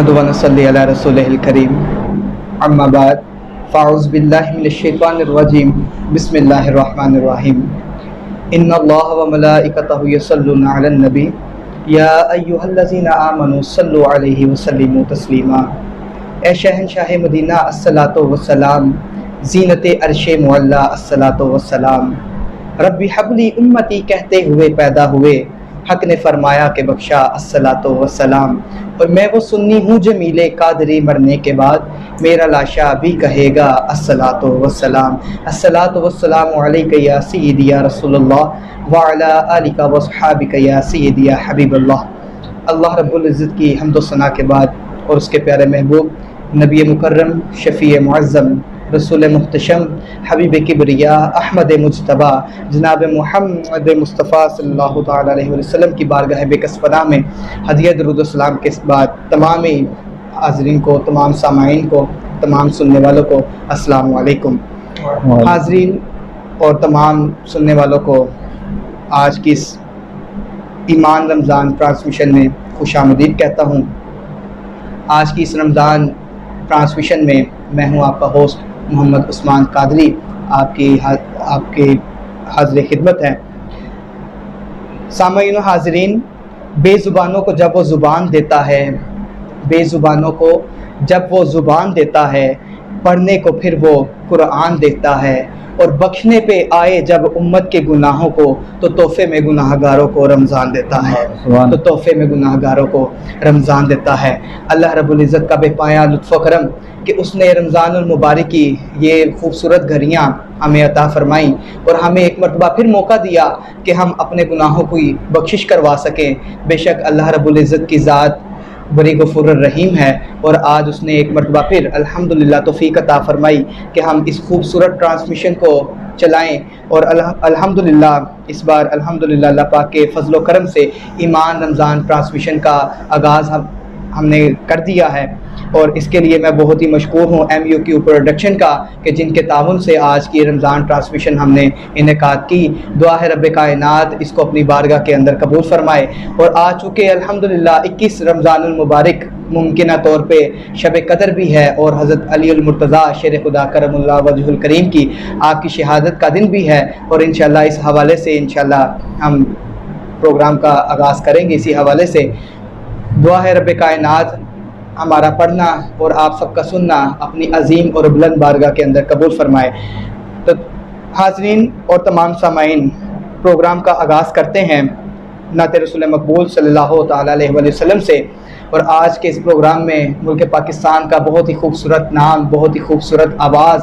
ونصلی علی رسولہ الکریم اما بعد فاعوذ باللہ من الشیطان الرجیم بسم اللہ الرحمن الرحیم ان اللہ وملائکتہ یصلون علی النبی یا ایہا الذین آمنوا صلوا علیہ وسلموا تسلیما۔ اے شہنشاہ مدینہ الصلاۃ والسلام، زینت عرش معلی الصلاۃ والسلام، ربی حبلی امتی کہتے ہوئے پیدا ہوئے، حق نے فرمایا کہ بخشا الصلاۃ والسلام۔ اور میں وہ سنی ہوں جمیل قادری، مرنے کے بعد میرا لاشا بھی کہے گا الصلاۃ والسلام۔ الصلاۃ والسلام علیک یا سیدی یا رسول اللہ وعلی آلک واصحابک یا سیدی یا حبیب اللہ۔ اللہ رب العزت کی حمد و ثنا کے بعد اور اس کے پیارے محبوب نبی مکرم، شفیع معظم، رسول محتشم، حبیب کبریا، احمد مجتبیٰ، جناب محمد مصطفیٰ صلی اللہ تعالیٰ علیہ وسلم کی بارگاہ بکس پناہ میں ہدیہ درود و سلام کے بعد تمام حاضرین کو، تمام سامعین کو، تمام سننے والوں کو السلام علیکم۔ حاضرین اور تمام سننے والوں کو آج کی اس ایمان رمضان ٹرانسمیشن میں خوش آمدید کہتا ہوں۔ آج کی اس رمضان ٹرانسمیشن میں میں ہوں آپ کا ہوسٹ محمد عثمان قادری، آپ کے حاضر خدمت ہے۔ سامعین و حاضرین، بے زبانوں کو جب وہ زبان دیتا ہے، بے زبانوں کو جب وہ زبان دیتا ہے، پڑھنے کو پھر وہ قرآن دیتا ہے، اور بخشنے پہ آئے جب امت کے گناہوں کو تو تحفے میں گناہ گاروں کو رمضان دیتا ہے، تو تحفے میں گناہ گاروں کو رمضان دیتا ہے۔ اللہ رب العزت کا بے پایا لطف و کرم کہ اس نے رمضان المبارک کی یہ خوبصورت گھڑیاں ہمیں عطا فرمائیں اور ہمیں ایک مرتبہ پھر موقع دیا کہ ہم اپنے گناہوں کی بخشش کروا سکیں۔ بے شک اللہ رب العزت کی ذات بڑی غفور الرحیم ہے، اور آج اس نے ایک مرتبہ پھر الحمدللہ توفیق عطا فرمائی کہ ہم اس خوبصورت ٹرانسمیشن کو چلائیں، اور الحمدللہ اس بار الحمدللہ اللہ پاک کے فضل و کرم سے ایمان رمضان ٹرانسمیشن کا آغاز ہم نے کر دیا ہے، اور اس کے لیے میں بہت ہی مشکور ہوں ایم یو کیو پروڈکشن کا کہ جن کے تعاون سے آج کی رمضان ٹرانسمیشن ہم نے انعقاد کی۔ دعا ہے رب کائنات اس کو اپنی بارگاہ کے اندر قبول فرمائے۔ اور آج چونکہ الحمدللہ 21 رمضان المبارک ممکنہ طور پہ شب قدر بھی ہے، اور حضرت علی المرتضیٰ شیر خدا کرم اللہ وجہ الکریم کی آپ کی شہادت کا دن بھی ہے، اور انشاءاللہ اس حوالے سے انشاءاللہ ہم پروگرام کا آغاز کریں گے۔ اسی حوالے سے دعا ہے رب کائنات ہمارا پڑھنا اور آپ سب کا سننا اپنی عظیم اور بلند بارگاہ کے اندر قبول فرمائے۔ تو حاضرین اور تمام سامعین، پروگرام کا آغاز کرتے ہیں نعت رسول مقبول صلی اللہ تعالیٰ علیہ وسلم سے۔ اور آج کے اس پروگرام میں ملک پاکستان کا بہت ہی خوبصورت نام، بہت ہی خوبصورت آواز،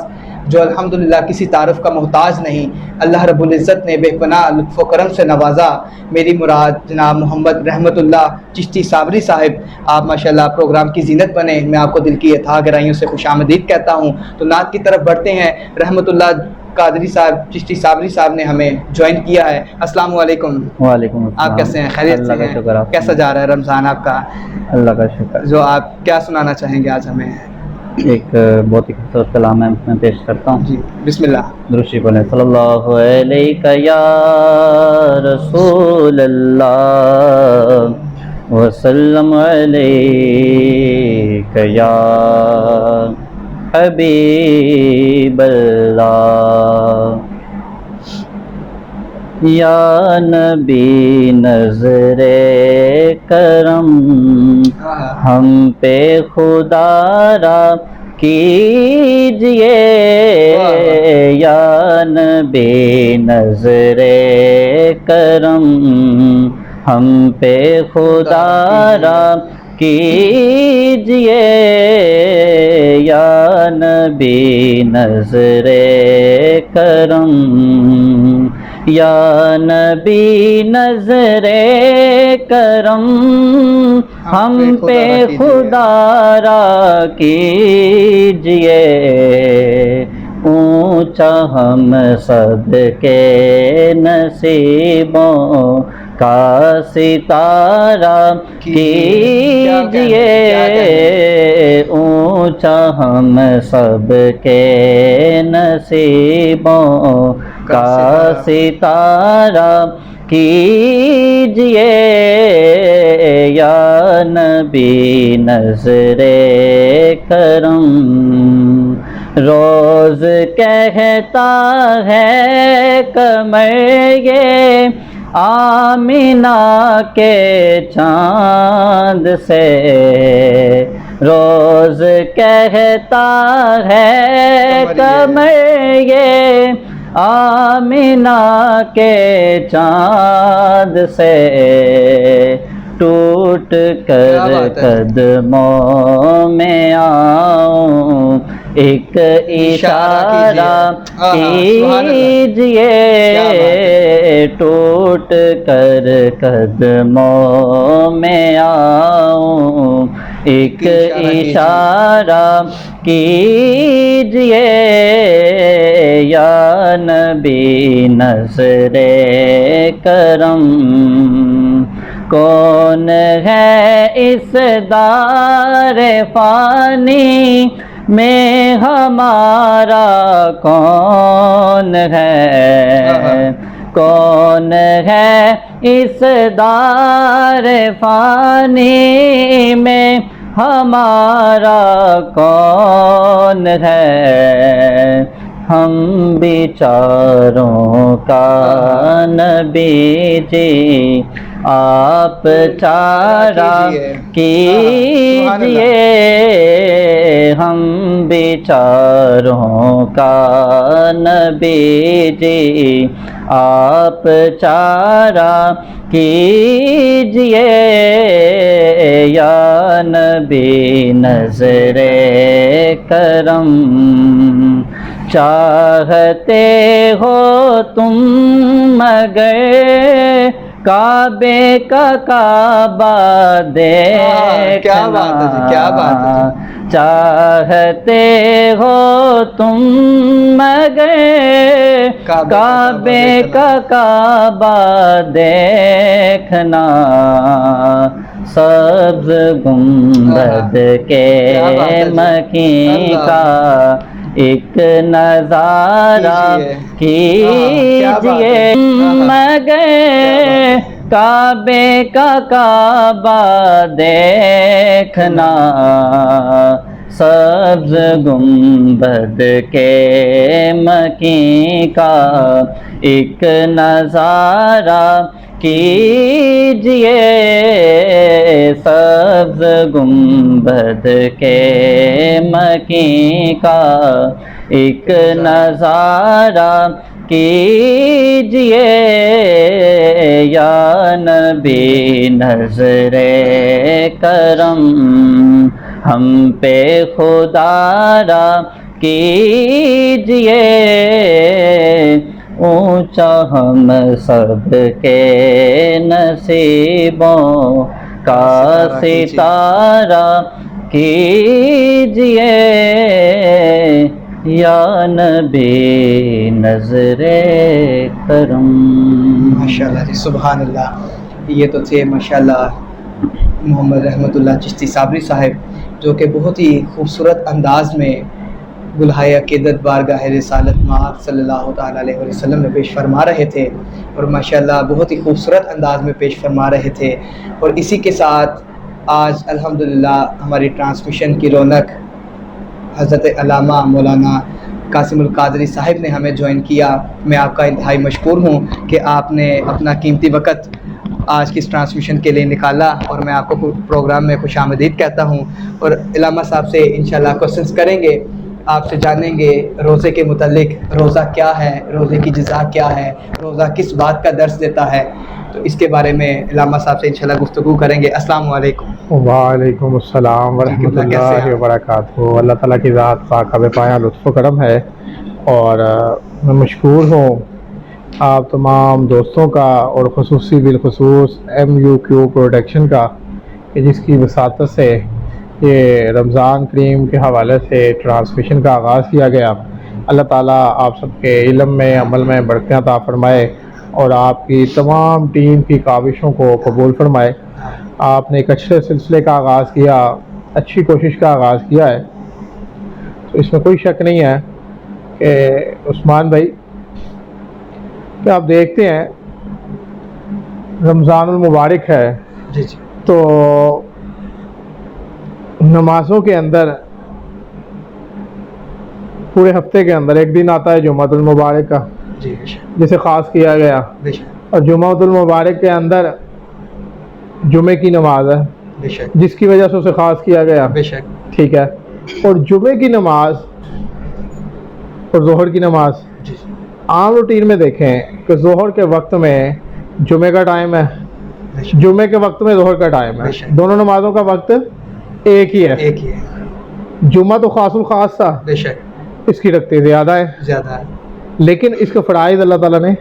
جو الحمدللہ کسی تعارف کا محتاج نہیں، اللہ رب العزت نے بے پناہ لطف و کرم سے نوازا۔ میری مراد جناب محمد رحمت اللہ چشتی صابری صاحب، آپ ماشاءاللہ پروگرام کی زینت بنے، میں آپ کو دل کی اتھاہ گہرائیوں سے خوش آمدید کہتا ہوں۔ تو نعت کی طرف بڑھتے ہیں۔ رحمت اللہ قادری صاحب، چشتی صابری صاحب نے ہمیں جوائن کیا ہے۔ السلام علیکم۔ وعلیکم السلام۔ آپ کیسے ہیں؟ خیریت سے ہیں؟ کیسا جا رہا ہے رمضان آپ کا؟ اللہ کا شکر۔ جو آپ کیا سنانا چاہیں گے آج ہمیں؟ ایک بہت ہی خوبصورت کلام ہے، میں پیش کرتا ہوں۔ جی بسم اللہ۔ درود شریف پڑھیں۔ صلی اللہ علیہ یا رسول اللہ وسلم علیک یا حبیب اللہ، یا نبی نظر کرم ہم پہ خدا را کیجئے، یا نبی نظر کرم ہم پہ خدا را کیجئے، یا نبی نظر کرم، یا نبی نظر کرم ہم پہ خدا را کیجئے، اونچا ہم سب کے نصیبوں کا ستارہ کیجئے، اونچا ہم سب کے نصیبوں کا ستارہ کیجئے یا نبی نظر کرم، روز کہتا ہے قمر یہ آمینہ کے چاند سے، روز کہتا ہے قمر یہ آمینہ کے چاند سے، ٹوٹ کر قدموں میں آؤں، ایک اشارہ کیجئے، ٹوٹ کر قدموں میں آؤں، ایک اشارہ کیجئے یا نبی نظر کرم، کون ہے اس دار فانی میں ہمارا کون ہے، کون ہے اس دار فانی میں ہمارا کون ہے، ہم بیچاروں کا نبی جی آپ چارہ کیجئے، ہم بیچاروں کا نبی جی آپ چارہ کیجئے یا نبی نظر کرم، چاہتے ہو تم مگر کعبے کا کعبہ دیکھنا، چاہتے ہو تم مگر کعبے کا کعبہ دیکھنا، سبز گنبد کے مکین کا ایک نظارہ کیجئے، مگر کعبے کا کعبہ دیکھنا، سبز گنبد کے مکین کا ایک نظارہ کیجئے، سبز گنبد کے مکین کا ایک نظارہ کیجئے یا نبی نظر کرم، ہم پہ خدا را کیجئے، اونچا ہم سب کے نصیبوں کا ستارہ کیجئے یا نبی نظر کرم۔ ماشاءاللہ جی، سبحان اللہ۔ یہ تو تھے ماشاءاللہ محمد رحمت اللہ چشتی صابری صاحب، جو کہ بہت ہی خوبصورت انداز میں گلہائے عقیدت بارگاہ رسالت مآب صلی اللہ تعالیٰ علیہ وسلم میں پیش فرما رہے تھے، اور ماشاءاللہ بہت ہی خوبصورت انداز میں پیش فرما رہے تھے۔ اور اسی کے ساتھ آج الحمدللہ ہماری ٹرانسمیشن کی رونق حضرت علامہ مولانا قاسم القادری صاحب نے ہمیں جوائن کیا۔ میں آپ کا انتہائی مشکور ہوں کہ آپ نے اپنا قیمتی وقت آج کی اس ٹرانسمیشن کے لیے نکالا، اور میں آپ کو پروگرام میں خوش آمدید کہتا ہوں، اور علامہ صاحب سے انشاءاللہ کوسچنس کریں گے، آپ سے جانیں گے روزے کے متعلق، روزہ کیا ہے، روزے کی جزا کیا ہے، روزہ کس بات کا درس دیتا ہے، تو اس کے بارے میں علامہ صاحب سے انشاءاللہ گفتگو کریں گے۔ السلام علیکم۔ وعلیکم السلام ورحمۃ اللہ وبرکاتہ۔ اللہ تعالیٰ کی ذات پاک بے پایہ لطف و کرم ہے، اور میں مشکور ہوں آپ تمام دوستوں کا، اور خصوصی بالخصوص MUQ پروڈکشن کا، کہ جس کی وساطت سے یہ رمضان کریم کے حوالے سے ٹرانسمیشن کا آغاز کیا گیا۔ اللہ تعالیٰ آپ سب کے علم میں، عمل میں برکتیں عطا فرمائے، اور آپ کی تمام ٹیم کی کاوشوں کو قبول فرمائے۔ آپ نے ایک اچھے سلسلے کا آغاز کیا، اچھی کوشش کا آغاز کیا ہے، تو اس میں کوئی شک نہیں ہے کہ عثمان بھائی کہ آپ دیکھتے ہیں رمضان المبارک ہے جی جی تو نمازوں کے اندر پورے ہفتے کے اندر ایک دن آتا ہے جمعۃ المبارک کا، جی بے شک جسے خاص کیا گیا، بے شک اور جمعۃ المبارک کے اندر جمعے کی نماز ہے بے شک جس کی وجہ سے اسے خاص کیا گیا، بے شک ٹھیک ہے. اور جمعے کی نماز اور ظہر کی نماز جی جی عام روٹین میں دیکھیں کہ ظہر کے وقت میں جمعے کا ٹائم ہے، بے شک جمعے کے وقت میں ظہر کا ٹائم ہے، بے شک. دونوں نمازوں کا وقت ایک ہی ہے. ایک ہی ہے جمعہ تو خاص الخاص تھا، بے شک اس کی رکھتے زیادہ ہے، زیادہ ہے لیکن اس کے فرائض اللہ تعالیٰ نے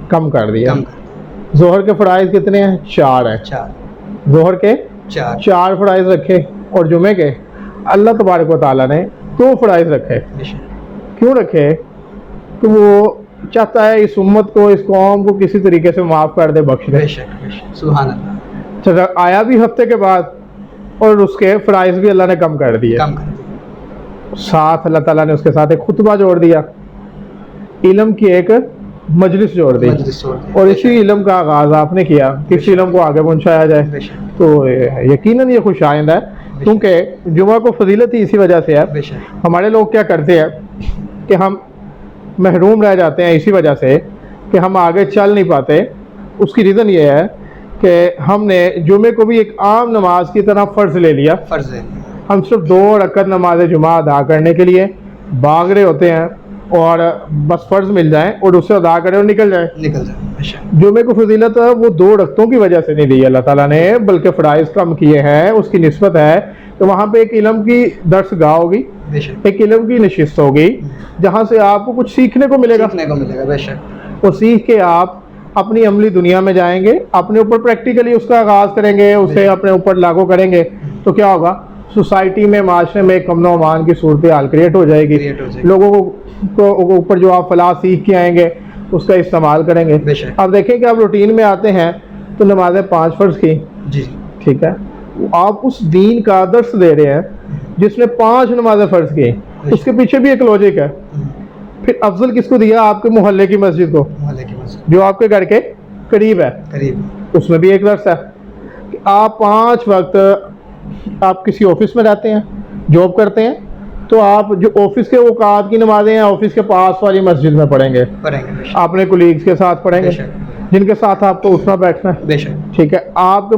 کم کر دیا. کم کر ظہر کے فرائض کتنے ہیں؟ 4 ہیں. چار ظہر کے چار 4 فرائض رکھے، اور جمعے کے اللہ تبارک و تعالیٰ نے 2 فرائض رکھے. بے شک کیوں رکھے؟ کہ وہ چاہتا ہے اس امت کو، اس قوم کو کسی طریقے سے معاف کر دے، بخش دے. بے شک بے شک سبحان اللہ چلو آیا بھی ہفتے کے بعد، اور اس کے فرائض بھی اللہ نے کم کر دیے. کم کر دیا ساتھ اللہ تعالیٰ نے اس کے ساتھ ایک خطبہ جوڑ دیا، علم کی ایک مجلس جوڑ دی، مجلس چھوڑ دیا. اور بے اسی علم کا آغاز آپ نے کیا کہ اس علم کو آگے پہنچایا جائے. بے شک تو یقیناً یہ خوش آئند ہے، کیونکہ جمعہ کو فضیلت ہی اسی وجہ سے ہے. بے شک ہمارے لوگ کیا کرتے ہیں کہ ہم محروم رہ جاتے ہیں اسی وجہ سے کہ ہم آگے چل نہیں پاتے. اس کی ریزن یہ ہے کہ ہم نے جمعے کو بھی ایک عام نماز کی طرح فرض لے لیا. فرض ہے ہم صرف 2 رکعت نماز جمعہ ادا کرنے کے لیے بھاگ رہے ہوتے ہیں، اور بس فرض مل جائیں اور اسے ادا کریں اور نکل جائیں. نکل جائے. بے شک جمعے کو فضیلت وہ 2 رکعتوں کی وجہ سے نہیں دی اللہ تعالیٰ نے، بلکہ فرائض کم کیے ہیں. اس کی نسبت ہے کہ وہاں پہ ایک علم کی درس گاہ ہوگی، بے شک ایک علم کی نشست ہوگی، جہاں سے آپ کو کچھ سیکھنے کو ملے گا، سیکھنے کو ملے گا. بے شک اور سیکھ کے آپ اپنی عملی دنیا میں جائیں گے، اپنے اوپر پریکٹیکلی اس کا آغاز کریں گے، اسے اپنے اوپر لاگو کریں گے، تو کیا ہوگا؟ سوسائٹی میں، معاشرے میں ایک امن و امان کی صورتحال کریٹ ہو جائے گی. کریٹ ہو جائے گی. لوگوں کو اوپر جو آپ فلاح سیکھ کے آئیں گے اس کا استعمال کریں گے. بے شک آپ دیکھیں کہ آپ روٹین میں آتے ہیں تو نمازیں 5 فرض کی، جی ٹھیک ہے، آپ اس دین کا درس دے رہے ہیں جس نے 5 نمازیں فرض کی. اس کے پیچھے بھی ایک لوجک ہے. پھر افضل کس کو دیا؟ آپ کے محلے کی مسجد کو، محلے کی مسجد جو آپ کے گھر کے قریب ہے. قریب اس میں بھی ایک درس ہے کہ آپ 5 وقت، آپ کسی آفس میں رہتے ہیں، جاب کرتے ہیں، تو آپ جو آفس کے اوقات کی نمازیں ہیں آفس کے پاس والی مسجد میں پڑھیں گے، پڑھیں گے. بے شک اپنے کولیگز کے ساتھ پڑھیں گے بے شک جن کے ساتھ آپ کو اٹھنا بیٹھنا ہے. بے شک ٹھیک ہے، آپ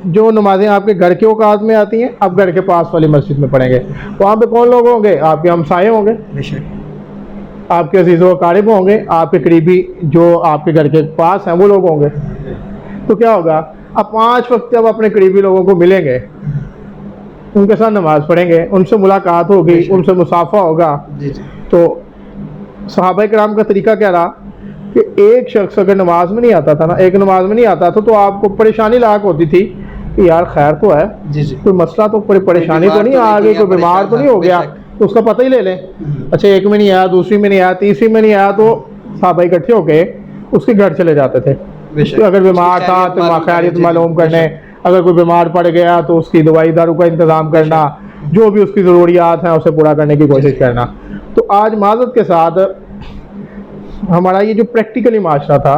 جو نمازیں آپ کے گھر کے اوقات میں آتی ہیں آپ گھر کے پاس والی مسجد میں پڑھیں گے. وہاں پہ کون لوگ ہوں گے؟ آپ کے ہمسائے ہوں گے، بے شک آپ کے عزیز و اقارب ہوں گے، آپ کے قریبی جو آپ کے گھر کے پاس ہیں وہ لوگ ہوں گے. تو کیا ہوگا؟ آپ 5 وقت جب اپنے قریبی لوگوں کو ملیں گے، ان کے ساتھ نماز پڑھیں گے، ان سے ملاقات ہوگی، ان سے مصافحہ ہوگا. جی جی تو صحابہ کرام کا طریقہ کیا رہا کہ ایک شخص اگر نماز میں نہیں آتا تھا نا، ایک نماز میں نہیں آتا تھا، تو آپ کو پریشانی لاحق ہوتی تھی کہ یار خیر تو ہے، جی جی کوئی مسئلہ تو پریشانی تو نہیں آ گئی، کوئی بیمار تو نہیں ہو گیا، تو اس کا پتہ ہی لے لیں. اچھا ایک میں نہیں آیا، دوسری میں نہیں آیا، تیسری میں نہیں آیا، تو صحابہ اکٹھے ہو کے اس کے گھر چلے جاتے تھے. بے شک اگر بیمار تھا تو خیریت معلوم کرنے، اگر کوئی بیمار پڑ گیا تو اس کی دوائی دارو کا انتظام کرنا، جو بھی اس کی ضروریات ہیں اسے پورا کرنے کی کوشش کرنا. تو آج معذرت کے ساتھ ہمارا یہ جو پریکٹیکلی معاشرہ تھا،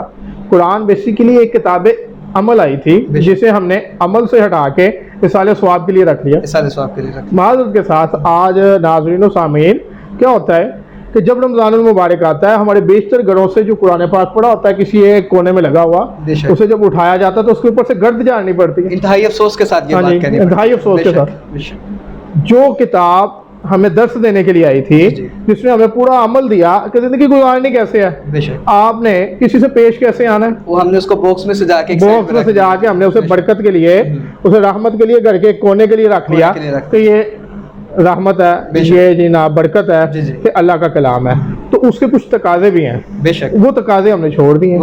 قرآن بیسیکلی ایک کتاب عمل آئی تھی جسے ہم نے عمل سے ہٹا کے اصالہ ثواب کے لیے رکھ لیا. اصالہ ثواب کے لیے رکھ معذرت کے ساتھ آج ناظرین و سامعین کیا ہوتا ہے کہ جب رمضان المبارک آتا ہے، ہمارے بیشتر گھروں سے جو قرآن پاک پڑا ہوتا ہے کسی ایک کونے میں لگا ہوا، اسے جب اٹھایا جاتا ہے تو اس کے اوپر سے گرد جھاڑنی پڑتی ہے. انتہائی افسوس کے ساتھ یہ بات کرنی پڑتی ہے. انتہائی افسوس کے ساتھ جو کتاب ہمیں درس دینے کے لیے آئی تھی، جس نے ہمیں پورا عمل دیا کہ زندگی گزارنی کیسے ہے، بے شک آپ نے کسی سے پیش کیسے آنا ہے، وہ ہم نے اس کو باکس میں سجا کے ہم نے اسے برکت کے لیے، اسے رحمت کے لیے گھر کے کونے کے لیے رکھ لیا کہ یہ رحمت ہے، یہ جناب برکت ہے، کہ اللہ کا کلام ہے. تو اس کے کچھ تقاضے بھی ہیں، بے شک وہ تقاضے ہم نے چھوڑ دیے،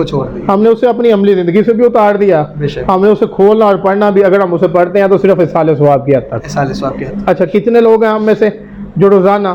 ہم نے اسے اپنی عملی زندگی سے بھی اتار دیا. ہم نے اسے کھولنا اور پڑھنا بھی، اگر ہم اسے پڑھتے ہیں تو صرف اصالہ ثواب کی حد تک. اصالہ ثواب کی حد تک. اچھا کتنے لوگ ہیں ہم میں سے جو روزانہ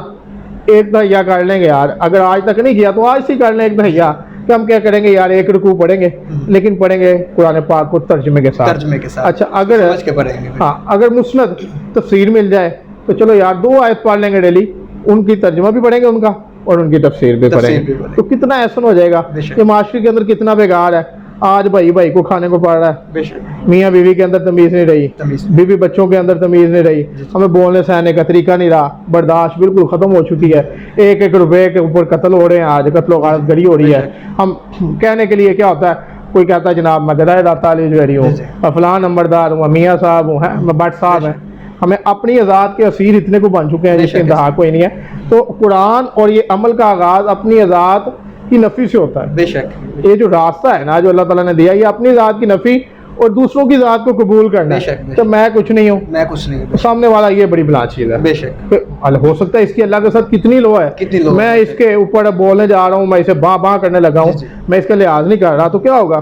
ایک دہیا کر لیں گے؟ یار اگر آج تک نہیں کیا تو آج سے کر لیں ایک دہیا، کہ ہم کیا کریں گے یار، 1 رکوع پڑھیں گے لیکن پڑھیں گے قرآن پاک کو ترجمے کے ساتھ. اچھا اگر مسند تفسیر مل جائے تو چلو یار 2 آیت پڑھ لیں گے ڈیلی، ان کی ترجمہ بھی پڑھیں گے ان کا، اور ان کی تفسیر بھی پڑھیں گے. تو کتنا احسن ہو جائے گا، کہ معاشرے کے اندر کتنا بیگار ہے. آج بھائی بھائی کو کھانے کو پڑ رہا ہے, بے شک میاں بیوی کے اندر تمیز نہیں رہی, تمیز بیوی بچوں کے اندر تمیز نہیں رہی, ہمیں بولنے سہنے کا طریقہ نہیں رہا, برداشت بالکل ختم ہو چکی ہے. 1-1 روپے کے اوپر قتل ہو رہے ہیں, آج قتل و غارت گری ہو رہی ہے. ہم کہنے کے لیے کیا ہوتا ہے, کوئی کہتا ہے جناب میں گدائے داتا علی جوہری ہوں, میں فلاں نمبردار ہوں, میں میاں صاحب ہوں, میں بٹ صاحب ہیں. ہمیں اپنی ذات کے اسیر اتنے کو بن چکے ہیں جس کی انتہا کوئی نہیں ہے. تو قرآن اور یہ عمل کا آغاز اپنی ذات کی نفی سے ہوتا ہے. بے شک یہ جو راستہ ہے نا جو اللہ تعالیٰ نے دیا, یہ اپنی ذات کی نفی اور دوسروں کی ذات کو قبول کرنا ہے. تو میں کچھ نہیں ہوں, میں کچھ نہیں ہوں, سامنے والا یہ بڑی بلا چیز ہے. بے شک ہو سکتا ہے اس کی اللہ کے ساتھ کتنی لو ہے, میں اس کے اوپر بولنے جا رہا ہوں, میں اسے باں باں کرنے لگا ہوں, میں اس کا لحاظ نہیں کر رہا, تو کیا ہوگا؟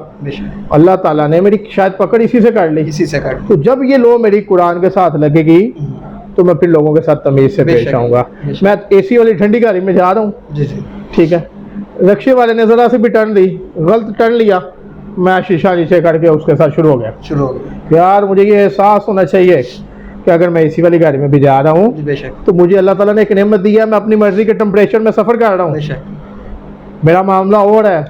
اللہ تعالیٰ نے میری شاید پکڑ اسی سے کر لی. اسی سے کر لی. تو جب یہ لو میری قرآن کے ساتھ لگے گی تو میں پھر لوگوں کے ساتھ تمیز سے پیش آؤں گا. میں اے سی والی ٹھنڈی گاڑی میں جا رہا ہوں, جی جی ٹھیک ہے, رکشے والے نے ذرا سے بھی ٹرن دی, غلط ٹرن لیا, میں شیشہ نیچے کر کے اس کے ساتھ شروع ہو گیا. یار مجھے یہ احساس ہونا چاہیے کہ اگر میں اسی والی گاڑی میں بھی جا رہا ہوں تو مجھے اللہ تعالیٰ نے ایک نعمت دی ہے, میں اپنی مرضی کے ٹمپریچر میں سفر کر رہا ہوں. میرا معاملہ اور ہے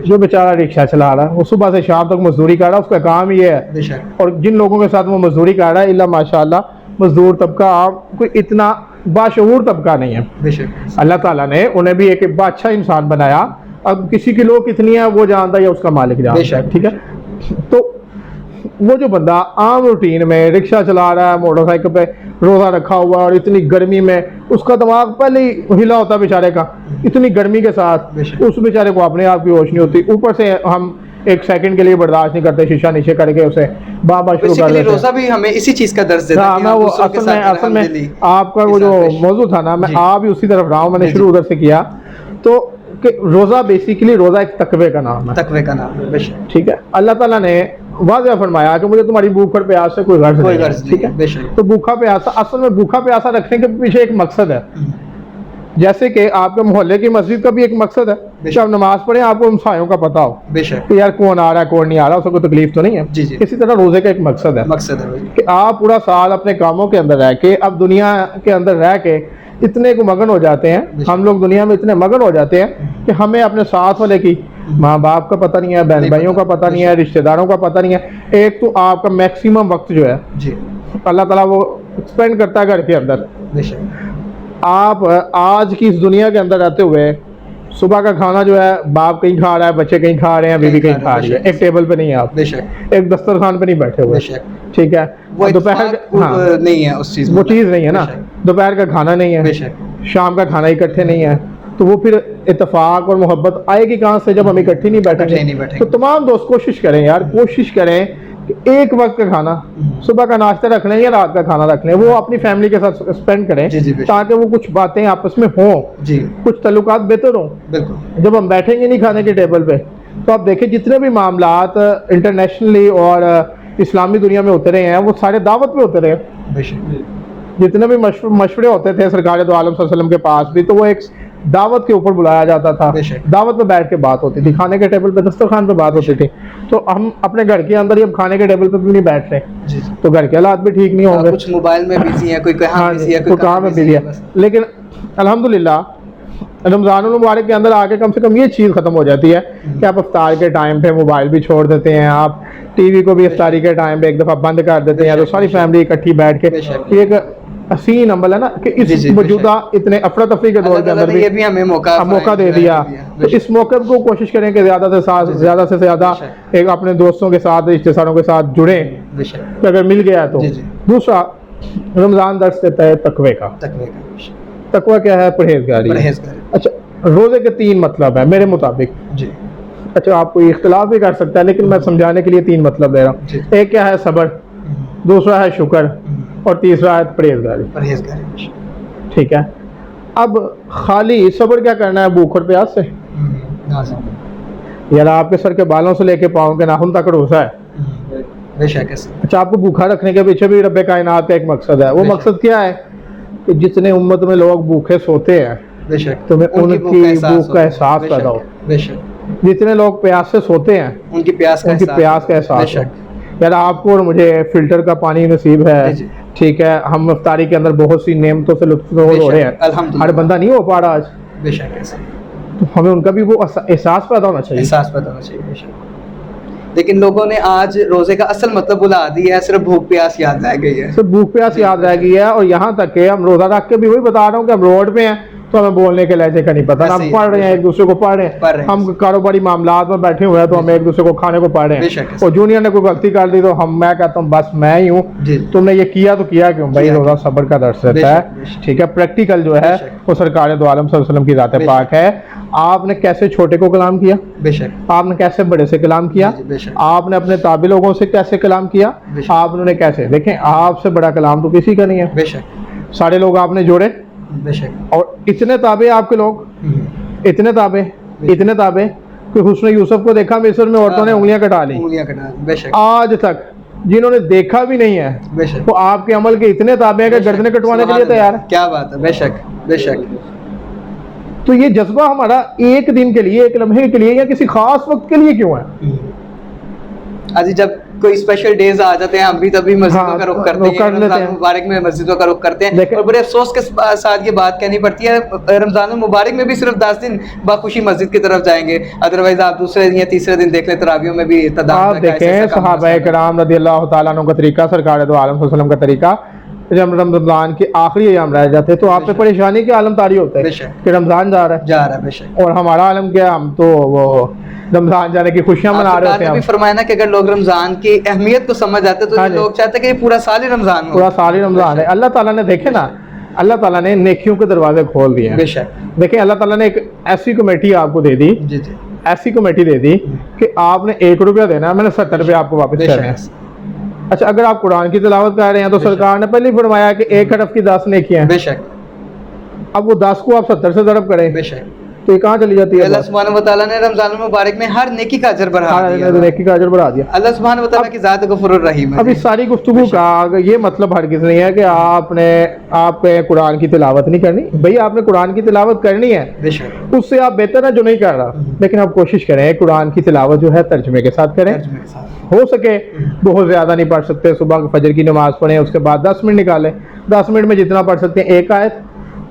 جو بیچارہ رکشہ چلا رہا ہے, وہ صبح سے شام تک مزدوری کر رہا ہے, اس کا کام یہ ہے. اور جن لوگوں کے ساتھ وہ مزدوری کر رہا ہے, اللہ ماشاء اللہ مزدور طبقہ کوئی اتنا باشعور طبقہ نہیں ہے. اللہ تعالیٰ نے انہیں بھی ایک اچھا انسان بنایا. اب کسی کی لو کتنی ہے وہ جانتا ہے یا اس کا مالک جانتا ہے, ٹھیک ہے. تو وہ جو بندہ عام روٹین میں رکشہ چلا رہا ہے, موٹر سائیکل پہ روزہ رکھا ہوا, اور اتنی گرمی میں اس کا دماغ پہلے ہی ہلا ہوتا ہے بیچارے کا, اتنی گرمی کے ساتھ اس بیچارے کو اپنے آپ کی ہوش نہیں ہوتی. اوپر سے ہم 1 سیکنڈ کے لیے برداشت نہیں کرتے, شیشہ نیچے کر کے اسے بابا شروع کر دیتے. روزہ بھی ہمیں اسی چیز کا درس دیتا ہے. میں وہ اصل میں آپ کا وہ جو موضوع تھا نا, میں آپ ہی اسی طرف رہا ہوں, میں نے شروع ادھر سے کیا. تو کہ روزہ بیسیکلی روزہ ایک تقوی کا نام ہے, تقوی کا نام ہے, ٹھیک ہے. اللہ تعالیٰ نے واضح فرمایا کہ مجھے تمہاری بھوک اور پیاس سے کوئی غرض نہیں ہے, ٹھیک ہے. تو بھوکا پیاسا, اصل میں بھوکا پیاسا رکھنے کے پیچھے ایک مقصد ہے. جیسے کہ آپ کے محلے کی مسجد کا بھی ایک مقصد ہے کہ آپ نماز پڑھیں, آپ کو ہمسایوں کا پتہ ہو کہ یار کون آ رہا ہے کون نہیں آ رہا, اس کو کوئی تکلیف تو نہیں ہے. اسی طرح روزے کا ایک مقصد ہے کہ آپ پورا سال اپنے کاموں کے اندر رہ کے, اب دنیا کے اندر رہ کے اتنے کو مگن ہو جاتے ہیں, ہم لوگ دنیا میں اتنے مگن ہو جاتے ہیں کہ ہمیں اپنے ساتھ والے کی ماں باپ کا پتہ نہیں ہے, بہن بھائیوں کا پتہ نہیں ہے, رشتہ داروں کا پتہ نہیں ہے. ایک تو آپ کا میکسیمم وقت جو ہے اللہ تعالیٰ وہ اسپینڈ کرتا ہے گھر کے اندر. آپ آج کی اس دنیا کے اندر رہتے ہوئے صبح کا کھانا جو ہے باپ کہیں کھا رہا ہے, بچے کہیں کھا رہے ہیں, بیوی کہیں کھا رہی ہے, ایک ٹیبل پہ نہیں ہے آپ, ایک دسترخوان پہ نہیں بیٹھے ہوئے, ٹھیک ہے. دوپہر نہیں ہے اس چیز, وہ چیز نہیں ہے نا, دوپہر کا کھانا نہیں ہے, شام کا کھانا اکٹھے نہیں ہے. تو وہ پھر اتفاق اور محبت آئے گی کہاں سے جب ہم اکٹھے نہیں بیٹھیں گے. تو تمام دوست کوشش کریں یار, کوشش کریں کہ ایک وقت کا کھانا, صبح کا ناشتہ رکھ لیں یا رات کا کھانا رکھ لیں, وہ اپنی فیملی کے ساتھ اسپینڈ کریں تاکہ وہ کچھ باتیں آپس میں ہوں, کچھ تعلقات بہتر ہوں. جب ہم بیٹھیں گے نہیں کھانے کے ٹیبل پہ تو آپ دیکھیں جتنے بھی معاملات انٹرنیشنلی اور اسلامی دنیا میں ہوتے رہے ہیں وہ سارے دعوت پہ ہوتے رہے. جتنے بھی مشورے ہوتے تھے سرکار دو عالم صلی اللہ علیہ وسلم کے پاس بھی, تو وہ ایک دعوت کے اوپر بلایا جاتا تھا, دعوت پہ بیٹھ کے بات ہوتی تھی, کھانے کے ٹیبل پہ دسترخوان پہ بات ہوتی تھی. تو ہم اپنے گھر کے اندر ہی اب کھانے کے ٹیبل پہ بھی نہیں بیٹھ رہے, تو گھر کے حالات بھی ٹھیک نہیں ہوں گے, کچھ موبائل میں بزی ہے, کوئی کہاں بزی ہے, کوئی کہاں میں بزی ہے. لیکن الحمدللہ رمضان المبارک کے اندر آ کے کم سے کم یہ چیز ختم ہو جاتی ہے کہ آپ افطار کے ٹائم پہ موبائل بھی چھوڑ دیتے ہیں, آپ ٹی وی کو بھی افطاری کے ٹائم پہ ایک دفعہ بند کر دیتے ہیں, تو ساری فیملی اکٹھی بیٹھ کے. ایک حسین عمل ہے نا کہ اس موجودہ اتنے افراتفری کے دور کے اندر بھی ہمیں موقع دے دیا. تو اس موقع کو کوشش کریں کہ زیادہ سے زیادہ ایک اپنے دوستوں کے ساتھ, رشتہ داروں کے ساتھ جڑیں اگر مل گیا تو. دوسرا رمضان درس دیتا ہے تقوی کا. تقوی کیا ہے؟ پرہیزگاری. اچھا, روزے کے 3 مطلب ہیں میرے مطابق. اچھا آپ کوئی اختلاف بھی کر سکتا ہے لیکن میں سمجھانے کے لیے 3 مطلب لے رہا ہوں. ایک کیا ہے؟ صبر, دوسرا ہے شکر, اور تیسرا ہے پرہیزگاری. ٹھیک ہے. اب خالی صبر کیا کرنا ہے بھوک اور پیاس سے؟ یار آپ کے سر کے بالوں سے لے کے پاؤں کے ناخن تک روزہ ہے. اچھا آپ کو بھوکا رکھنے کے پیچھے بھی رب کائنات کا ایک مقصد ہے. وہ مقصد کیا ہے کہ جتنے امت میں لوگ بھوکے سوتے ہیں تمہیں ان کی بھوک کا احساس پیدا ہو. جتنے لوگ پیاس سے سوتے ہیں ان کی پیاس کا احساس ہو. یار آپ کو اور مجھے فلٹر کا پانی نصیب ہے, ٹھیک ہے, ہم افطاری کے اندر بہت سی نعمتوں سے لطف ہو رہے ہیں, ہر بندہ نہیں ہو پا رہا آج, تو ہمیں ان کا بھی وہ احساس پیدا ہونا چاہیے. لیکن لوگوں نے آج روزے کا اصل مطلب بلا دیا ہے, صرف بھوک پیاس یاد رہ گئی ہے. صرف بھوک پیاس یاد رہ گئی ہے. اور یہاں تک کہ ہم روزہ رکھ کے بھی وہی بتا رہا ہوں کہ ہم روڈ پہ ہیں تو ہمیں بولنے کے لہجے کا نہیں پتہ, ہم پڑھ رہے ہیں ایک دوسرے کو پڑھ رہے ہیں, ہم کاروباری معاملات میں بیٹھے ہوئے ہیں تو ہم ایک دوسرے کو کھانے کو پڑھ رہے ہیں. اور جونیئر نے کوئی غلطی کر دی تو میں کہتا ہوں بس میں ہی ہوں, تم نے یہ کیا تو کیا کیوں بھائی. روزہ صبر کا درس دیتا ہے, ٹھیک ہے. پریکٹیکل جو ہے وہ سرکار دو عالم صلی اللہ علیہ وسلم کی ذات پاک ہے. آپ نے کیسے چھوٹے کو کلام کیا, آپ نے کیسے بڑے سے کلام کیا, آپ نے اپنے تابع لوگوں سے کیسے کلام کیا, آپ نے کیسے, دیکھیں آپ سے بڑا کلام تو کسی کا نہیں ہے. سارے لوگ آپ نے جوڑے اور اتنے تابع آپ کے لوگ, اتنے تابع کہ حسن یوسف کو دیکھا مصر میں عورتوں نے انگلیاں کٹا لی. آج تک جنہوں نے دیکھا بھی نہیں ہے وہ آپ کے عمل کے اتنے تابع ہیں کہ گردنیں کٹوانے کے لیے تیار ہے. کیا بات ہے, بے شک بے شک. تو یہ جذبہ ہمارا ایک دن کے لیے, ایک لمحے کے لیے یا کسی خاص وقت کے لیے کیوں ہے؟ آج جب کوئی اسپیشل ڈیز آ جاتے ہیں ہم بھی تبھی مسجدوں کا رخ کرتے ہیں, رمضان مبارک میں مسجدوں کا رخ کرتے ہیں. اور بڑے افسوس کے ساتھ یہ بات کہنی پڑتی ہے رمضان المبارک میں بھی صرف 10 دن بخوشی مسجد کی طرف جائیں گے, ادروائز آپ دوسرے یا تیسرے دن دیکھ لیں تراویحوں میں بھی تعداد. آپ دیکھیں صحابہ کرام رضی اللہ تعالیٰ عنہ کا طریقہ, سرکار دو عالم صلی اللہ علیہ وسلم کا طریقہ, جب رمضان کے آخری ایام رہ جاتے تو آپ پہ پریشانی کے عالم طاری ہوتے ہیں کہ رمضان جا رہا ہے بے شک. اور ہمارا عالم کیا, ہم تو وہ رمضان جانے کی خوشیاں منا رہے ہوتے ہیں. بھی فرمایا نا کہ اگر لوگ رمضان کی اہمیت کو سمجھ جاتے تو لوگ چاہتے ہیں کہ یہ پورا سال ہی رمضان ہو, پورا سال ہی رمضان ہے. اللہ تعالیٰ نے دیکھے نا, اللہ تعالیٰ نے نیکیوں کے دروازے کھول دیے ہیں. بے شک. دیکھیں اللہ تعالیٰ نے ایک ایسی کمیٹی آپ کو دے دی, ایسی کمیٹی دے دی کہ آپ نے 1 روپیہ دینا ہے, میں نے 70 روپیہ آپ کو واپس کرنے ہیں. اچھا اگر آپ قرآن کی تلاوت کر رہے ہیں تو سرکار نے پہلے فرمایا کہ 1 حرف کی 10 نیکیاں ہیں. بے شک. اب وہ 10 کو آپ 70 سے ضرب کریں بے شک تو یہ کہاں چلی جاتی ہے؟ اللہ سبحانہ و تعالیٰ نے رمضان المبارک میں ہر نیکی کا اجر بڑھا دیا, نیکی کا اجر بڑھا دیا. اللہ سبحانہ و تعالیٰ کی ذات غفور الرحیم ہے. اب اس ساری گفتگو کا یہ مطلب ہرگز نہیں ہے کہ آپ قرآن کی تلاوت نہیں کرنی. بھئی آپ نے قرآن کی تلاوت کرنی ہے, بے شک, اس سے آپ بہتر ہے جو نہیں کر رہا, لیکن آپ کوشش کریں قرآن کی تلاوت جو ہے ترجمے کے ساتھ کریں. ہو سکے بہت زیادہ نہیں پڑھ سکتے, صبح فجر کی نماز پڑھیں, اس کے بعد 10 منٹ نکالیں, 10 منٹ میں جتنا پڑھ سکتے ہیں 1 آیت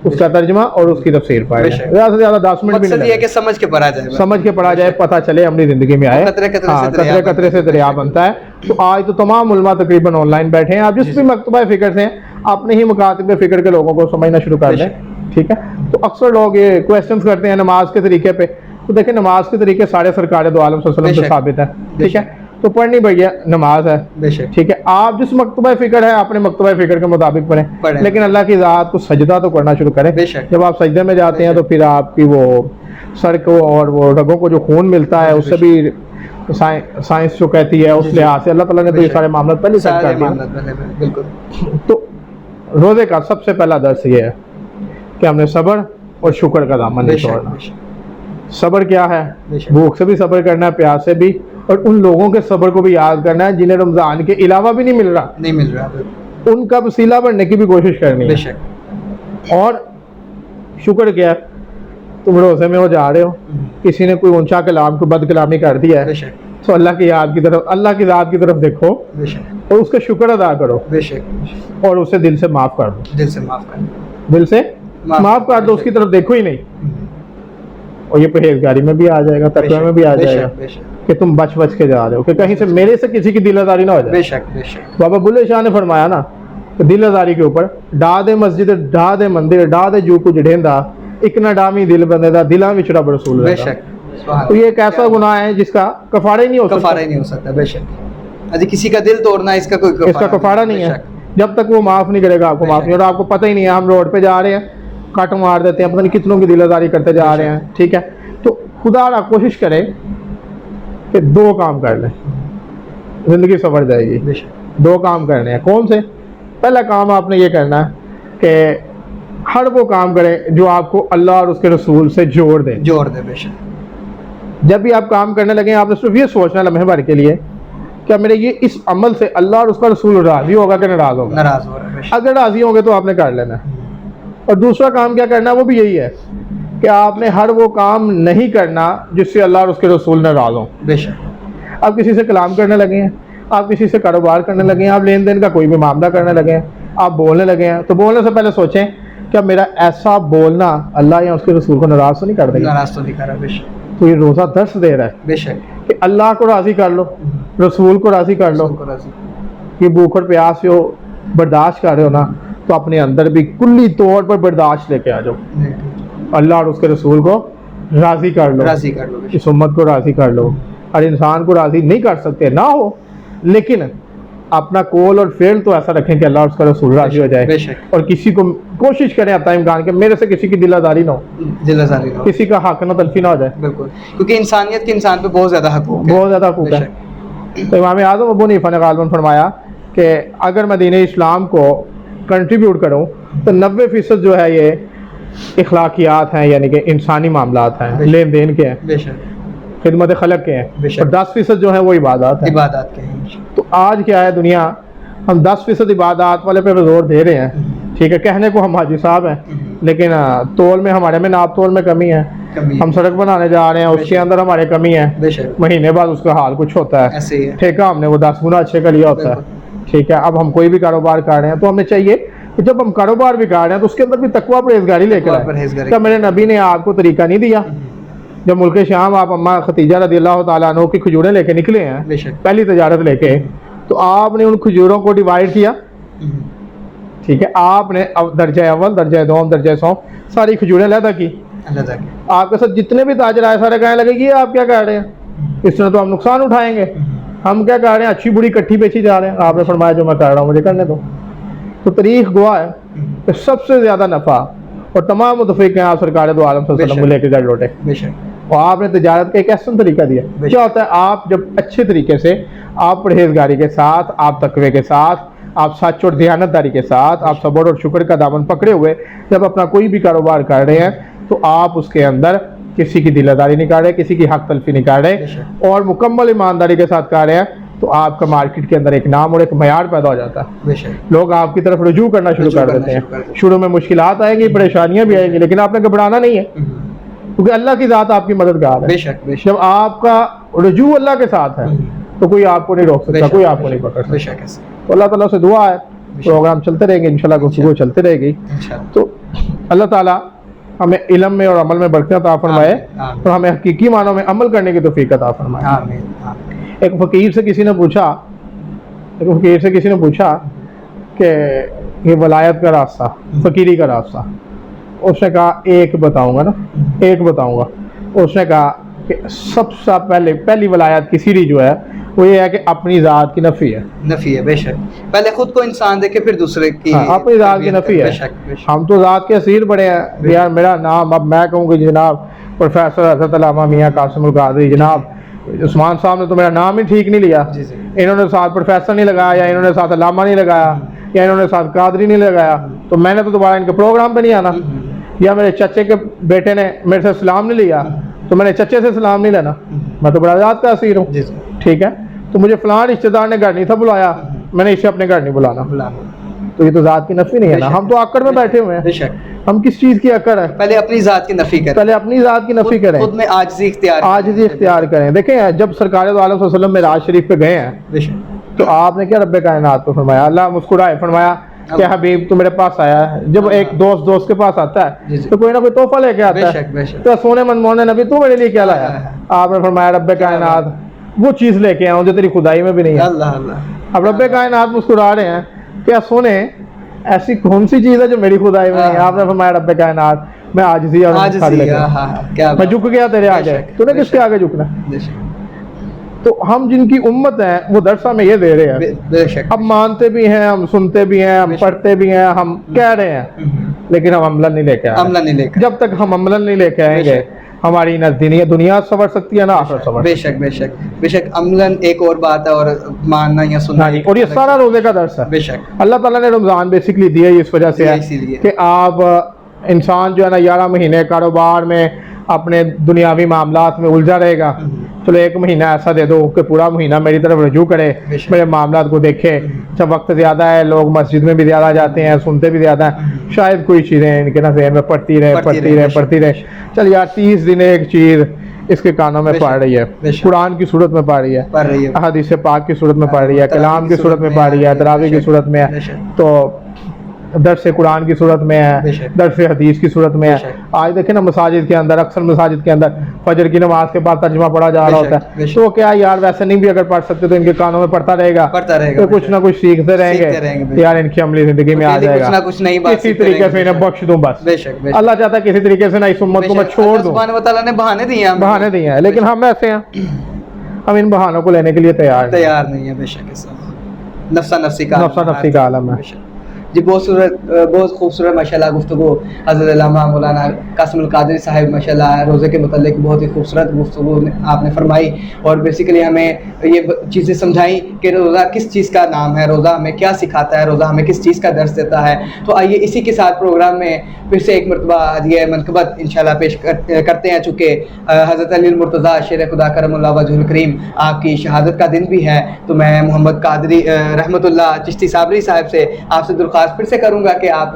اس کا ترجمہ اور اس کی تفسیر پڑھیں. زیادہ سے زیادہ 10 منٹ بھی نہیں, مقصد یہ ہے کہ سمجھ کے پڑھا جائے, سمجھ کے پڑھا جائے, پتہ چلے اپنی زندگی میں آئے. قطرے قطرے سے دریا بنتا ہے. تو آج تو تمام علماء تقریباً آن لائن بیٹھے ہیں, آپ جس بھی مکتبہ فکر سے اپنے ہی مکاتب فکر کے لوگوں کو سمجھنا شروع کر دیں, ٹھیک ہے. تو اکثر لوگ یہ کویسچنز کرتے ہیں نماز کے طریقے پہ, تو دیکھیں نماز کے طریقے سارے سرکار دو عالم صلی اللہ علیہ وسلم سے ثابت ہے, ٹھیک ہے. تو پڑھنی بھیا نماز ہے, ٹھیک ہے. آپ جس مکتبہ فکر ہے اپنے مکتبہ فکر کے مطابق پڑھیں, لیکن اللہ کی ذات کو سجدہ تو کرنا شروع کریں. جب آپ سجدے میں جاتے ہیں تو پھر آپ کی وہ سر کو اور وہ رگوں کو جو خون ملتا ہے اس سے بھی سائنس جو کہتی ہے اس لحاظ سے اللہ تعالیٰ نے تو یہ سارے معاملات پہلے سیٹ کر دیے. تو روزے کا سب سے پہلا درس یہ ہے کہ ہم نے صبر اور شکر کا دامن نہیں چھوڑنا. صبر کیا ہے؟ بھوک سے بھی صبر کرنا ہے, پیاس سے بھی, اور ان لوگوں کے صبر کو بھی یاد کرنا ہے جنہیں رمضان کے علاوہ بھی نہیں مل رہا, ان کا وسیلہ بننے کی بھی کوشش کرنی ہے. اور شکر کیا ہے, تم روزے میں ہو جا رہے ہو, کسی نے کوئی اونچا کلام کو بد کلامی کر دیا ہے تو اللہ کی یاد کی طرف, اللہ کی ذات کی طرف دیکھو اور اس کا شکر ادا کرو, اور اسے دل سے معاف کر دو, دل سے معاف کر دو, اس کی طرف دیکھو ہی نہیں. اور یہ پرہیزگاری میں بھی آ جائے گا, تقوی میں بھی آ جائے گا کہ تم بچ کے جا رہے ہو کہ کہیں سے میرے سے کسی کی دل آزاری نہ ہو جائے. بابا بلے شاہ نے فرمایا نا کہ دل آزاری کے اوپر ڈا دے مسجد, ڈا دے مندر, ڈا دے جو کچھ ڈھیندا, ایک نہ ڈامی دل بندے دا, دلاں وچ رب رسول رہندا. تو یہ ایک ایسا گناہ ہے جس کا کفارہ ہی نہیں ہو سکتا. بے شک, کسی کا دل توڑنا اس کا کفارہ نہیں ہے. جب تک وہ معاف نہیں کرے گا آپ کو معاف نہیں, اور آپ کو پتہ ہی نہیں ہے, ہم روڈ پہ جا رہے ہیں کٹ مار دیتے ہیں, پتہ نہیں کتنوں کی دل آزاری کرتے جا رہے ہیں, ٹھیک ہے. تو خدا را کوشش کرے کہ 2 کام کر لیں, زندگی سنور جائے گی. 2 کام کرنے ہیں. کون سے؟ پہلا کام آپ نے یہ کرنا ہے کہ ہر وہ کام کریں جو آپ کو اللہ اور اس کے رسول سے جوڑ دے. بے شک. جب بھی آپ کام کرنے لگیں آپ نے صرف یہ سوچنا لمحے بھر کے لیے کہ میرے یہ اس عمل سے اللہ اور اس کا رسول راضی ہوگا کہ ناراض ہوگا. اگر راضی ہوں گے تو آپ نے کر لینا. اور دوسرا کام کیا کرنا ہے وہ بھی یہی ہے کہ آپ نے ہر وہ کام نہیں کرنا جس سے اللہ اور اس کے رسول ناراض ہوں. بے شک. آپ کسی سے کلام کرنے لگے ہیں, آپ کسی سے کاروبار کرنے لگے ہیں, آپ لین دین کا کوئی بھی معاملہ کرنے لگے ہیں, آپ بولنے لگے ہیں, تو بولنے سے پہلے سوچیں کہ میرا ایسا بولنا اللہ یا اس کے رسول کو ناراض تو نہیں کر دے گا. ناراض تو نہیں کر رہا. بے شک. تو یہ روزہ درس دے رہا ہے بے شک کہ اللہ کو راضی کر لو, رسول کو راضی کر لو. کہ بھوک اور پیاس سے ہو برداشت کر رہے ہو نا, تو اپنے اندر بھی کلی طور پر برداشت لے کے آ جاؤ. اللہ اور اس کے رسول کو راضی کر لو, اس امت کو راضی کر لو. اور انسان کو راضی نہیں کر سکتے نہ ہو, لیکن اپنا قول اور فعل تو ایسا رکھیں کہ اللہ اور اس کا رسول راضی ہو جائے. اور کسی کو کوشش کریں اپنا امکان کہ میرے سے کسی کی دل آزاری نہ ہو, کسی کا حق نہ تلفی نہ ہو جائے. بالکل, کیونکہ انسانیت کے انسان پہ بہت زیادہ حقوق بہت زیادہ حقوق ہے. تو امام اعظم ابو حنیفہ نے غالباً فرمایا کہ اگر میں دین اسلام کو کنٹریبیوٹ کروں تو 90% جو ہے یہ اخلاقیات ہیں, یعنی کہ انسانی معاملات ہیں, لین دین کے ہیں, خدمت خلق کے ہیں, اور 10% جو ہے وہ عبادات ہیں. عبادات کے ہیں. تو آج کیا ہے دنیا, ہم 10% عبادات والے پہ زور دے رہے ہیں, ٹھیک ہے, کہنے کو ہم حاجی صاحب ہیں, لیکن تول میں ہمارے میں ناپ تول میں کمی ہے. ہم سڑک بنانے جا رہے ہیں, اس کے اندر ہمارے کمی ہے, مہینے بعد اس کا حال کچھ ہوتا ہے, ٹھیکہ ہم نے وہ 10 گنا اچھے کا لیا ہوتا ہے. ٹھیک ہے, اب ہم کوئی بھی کاروبار کر رہے ہیں تو ہمیں چاہیے کہ جب ہم کاروبار بھی کر رہے ہیں تو اس کے اندر بھی تقویٰ پرہیزگاری لے کر آئیں. کیا میرے نبی نے آپ کو طریقہ نہیں دیا؟ جب ملک شام آپ اماں ختیجہ رضی اللہ تعالیٰ عنہ کی کھجوریں لے کے نکلے ہیں پہلی تجارت لے کے, تو آپ نے ان کھجوروں کو ڈیوائڈ کیا. ٹھیک ہے, آپ نے درجہ اول, درجہ دوم, درجہ سوم ساری کھجوریں علیحدہ کی. آپ کے ساتھ جتنے بھی تاجر آئے سارے کہنے لگے کہ آپ کیا کر رہے ہیں, اس طرح تو ہم نقصان اٹھائیں گے, ہم کیا کر رہے ہیں اچھی بری کٹھی بیچی جا رہے ہیں. آپ نے فرمایا جو میں کر رہا ہوں مجھے کرنے دو. تو تاریخ گواہ ہے کہ سب سے زیادہ نفع اور تمام متفق ہیں آپ سرکار دو عالم صلی اللہ علیہ وسلم کو لے کے گھر لوٹے. اور آپ نے تجارت کا ایک احسن طریقہ دیا. کیا ہوتا ہے, آپ جب اچھے طریقے سے, آپ پرہیزگاری کے ساتھ, آپ تقوی کے ساتھ, آپ سچ اور دیانتداری کے ساتھ, آپ صبر اور شکر کا دامن پکڑے ہوئے جب اپنا کوئی بھی کاروبار کر رہے ہیں تو آپ اس کے اندر کسی کی دل آزاری نہیں کر رہے, کسی کی حق تلفی نہیں کر رہے, اور مکمل ایمانداری کے ساتھ کر رہے ہیں, تو آپ کا مارکیٹ کے اندر ایک نام اور ایک معیار پیدا ہو جاتا ہے. لوگ آپ کی طرف رجوع کرنا شروع کر دیتے ہیں. شروع میں مشکلات آئیں گی, پریشانیاں بھی آئیں گی, لیکن آپ نے گھبرانا نہیں ہے, کیونکہ اللہ کی ذات آپ کی مددگار ہے. جب آپ کا رجوع اللہ کے ساتھ ہے تو کوئی آپ کو نہیں روک سکتا, کوئی آپ کو نہیں پکڑ سکتا. تو اللہ تعالیٰ سے دعا ہے, پروگرام چلتے رہیں گے انشاءاللہ, گفتگو چلتے رہے گی. تو اللہ تعالیٰ ہمیں علم میں اور عمل میں برکت عطا فرمائے, اور ہمیں حقیقی معنوں میں عمل کرنے کی توفیق عطا فرمائے. ایک فقیر سے کسی نے پوچھا کہ یہ ولایت کا راستہ, فقیری کا راستہ, اس نے کہا ایک بتاؤں گا. اس نے کہا کہ سب سے پہلی ولایت کی سیڑھی جو ہے وہ یہ ہے کہ اپنی ذات کی نفی ہے. بے شک, پہلے خود کو انسان دیکھے پھر دوسرے کی. اپنی ذات کی نفی ہے. ہم تو ذات کے اسیر بڑے ہیں یار. میرا نام, اب میں کہوں کہ جناب پروفیسر حضرت علامہ میاں قاسم القادری, جناب عثمان صاحب نے تو میرا نام ہی ٹھیک نہیں لیا, انہوں نے ساتھ پروفیسر نہیں لگایا, یا انہوں نے ساتھ علامہ نہیں لگایا, یا انہوں نے ساتھ قادری نہیں لگایا, تو میں نے تو دوبارہ ان کے پروگرام پہ نہیں آنا. یا میرے چچے کے بیٹے نے میرے سے سلام نہیں لیا تو میں نے چچے سے سلام نہیں لینا, میں تو بڑا ذات کا اسیر ہوں. ٹھیک ہے, تو مجھے فلاں رشتے دار نے گھر نہیں تھا بلایا, میں نے اسے اپنے گھر نہیں بلانا, تو یہ تو ذات کی نفی نہیں ہے نا. ہم تو آکڑ میں بیٹھے ہوئے ہیں, ہم کس چیز کی اکڑ ہے؟ پہلے اپنی ذات کی نفی کریں, پہلے اپنی ذات کی نفی کریں, خود میں عاجزی اختیار کریں. دیکھیں جب سرکار دو عالم صلی اللہ علیہ وسلم معراج شریف پہ گئے ہیں تو آپ نے کیا رب کائنات کو فرمایا؟ اللہ مسکرائے, فرمایا کہ حبیب تو میرے پاس آیا ہے. جب ایک دوست کے پاس آتا ہے تو کوئی نہ کوئی تحفہ لے کے آتا ہے, تو سونے منمونے نبی تو میرے لیے کیا لایا؟ آپ نے فرمایا رب کائنات وہ چیز لے کے آؤں جو تیری خدائی میں بھی نہیں ہے. اب رب کائنات مسکرا رہے ہیں, کیا سونے ایسی کون سی چیز ہے جو میری خدائی میں نہیں ہے؟ آپ نے فرمایا رب کائنات میں عاجزی اور میں جھک گیا تیرے آگے, تو نے کس کے آگے جھکنا؟ تو ہم جن کی امت ہیں وہ درس میں یہ دے رہے ہیں. اب مانتے بھی ہیں, ہم سنتے بھی ہیں, ہم پڑھتے بھی ہیں, ہم کہہ رہے ہیں, لیکن ہم عملاً نہیں لے کے آئے. جب تک ہم عملاً نہیں لے کے آئیں گے ہماری نہ دنیا سنور سکتی ہے نہ آخرت سنور. بے شک عملاً ایک اور بات ہے, اور ماننا یا سننا, اور یہ سارا روزے کا درس ہے. بے شک اللہ تعالیٰ نے رمضان بیسکلی دیا اس وجہ سے ہے کہ آپ انسان جو ہے نا 11 مہینے کاروبار میں اپنے دنیاوی معاملات میں الجھا رہے گا, چلو ایک مہینہ ایسا دے دو کہ پورا مہینہ میری طرف رجوع کرے, میرے معاملات کو دیکھے. جب وقت زیادہ ہے, لوگ مسجد میں بھی زیادہ جاتے ہیں, سنتے بھی زیادہ ہیں, شاید کوئی چیزیں ان کے نا ذہن میں پڑتی رہے. چل یار 30 دن ایک چیز اس کے کانوں میں پڑ رہی ہے, قرآن کی صورت میں پڑھ رہی ہے, احادیث پاک کی صورت میں پڑھ رہی ہے, کلام کی صورت میں پڑھ رہی ہے, تراویح کی صورت میں ہے, تو درس قرآن کی صورت میں ہے, درس حدیث کی صورت میں ہے. آج دیکھیں نا مساجد کے اندر, اکثر مساجد کے اندر فجر کی نماز کے بعد ترجمہ پڑھا جا رہا ہوتا ہے. تو کیا یار ویسے نہیں بھی اگر پڑھ سکتے تو ان کے کانوں میں پڑھتا رہے گا, تو کچھ نہ کچھ سیکھتے رہیں گے یار, ان کی عملی زندگی میں آ جائے گا. اسی طریقے سے انہیں بخش دوں بس. اللہ چاہتا ہے کسی طریقے سے نہ اس امت کو میں چھوڑ دوں. سبحانہ وتعالیٰ نے بہانے دیے ہیں, لیکن ہم ایسے ہیں, ہم ان بہانوں کو لینے کے لیے تیار نہیں ہیں. بے شک نفسا نفسی کا عالم ہے. جی بہت خوبصورت ماشاءاللہ گفتگو حضرت علامہ مولانا قاسم القادری صاحب ماشاءاللہ روزے کے متعلق بہت ہی خوبصورت گفتگو آپ نے فرمائی, اور بیسیکلی ہمیں یہ چیزیں سمجھائیں کہ روزہ کس چیز کا نام ہے, روزہ ہمیں کیا سکھاتا ہے, روزہ ہمیں کس چیز کا درس دیتا ہے. تو آئیے اسی کے ساتھ پروگرام میں پھر سے ایک مرتبہ ہدیہ منقبت انشاءاللہ پیش کرتے ہیں. چونکہ حضرت علی المرتضیٰ شیر خدا کرم اللہ وجہ الکریم آپ کی شہادت کا دن بھی ہے, تو میں محمد قادری رحمۃ اللہ چشتی صابری صاحب سے آپ سے درخواست پھر سے کروں گا کہ آپ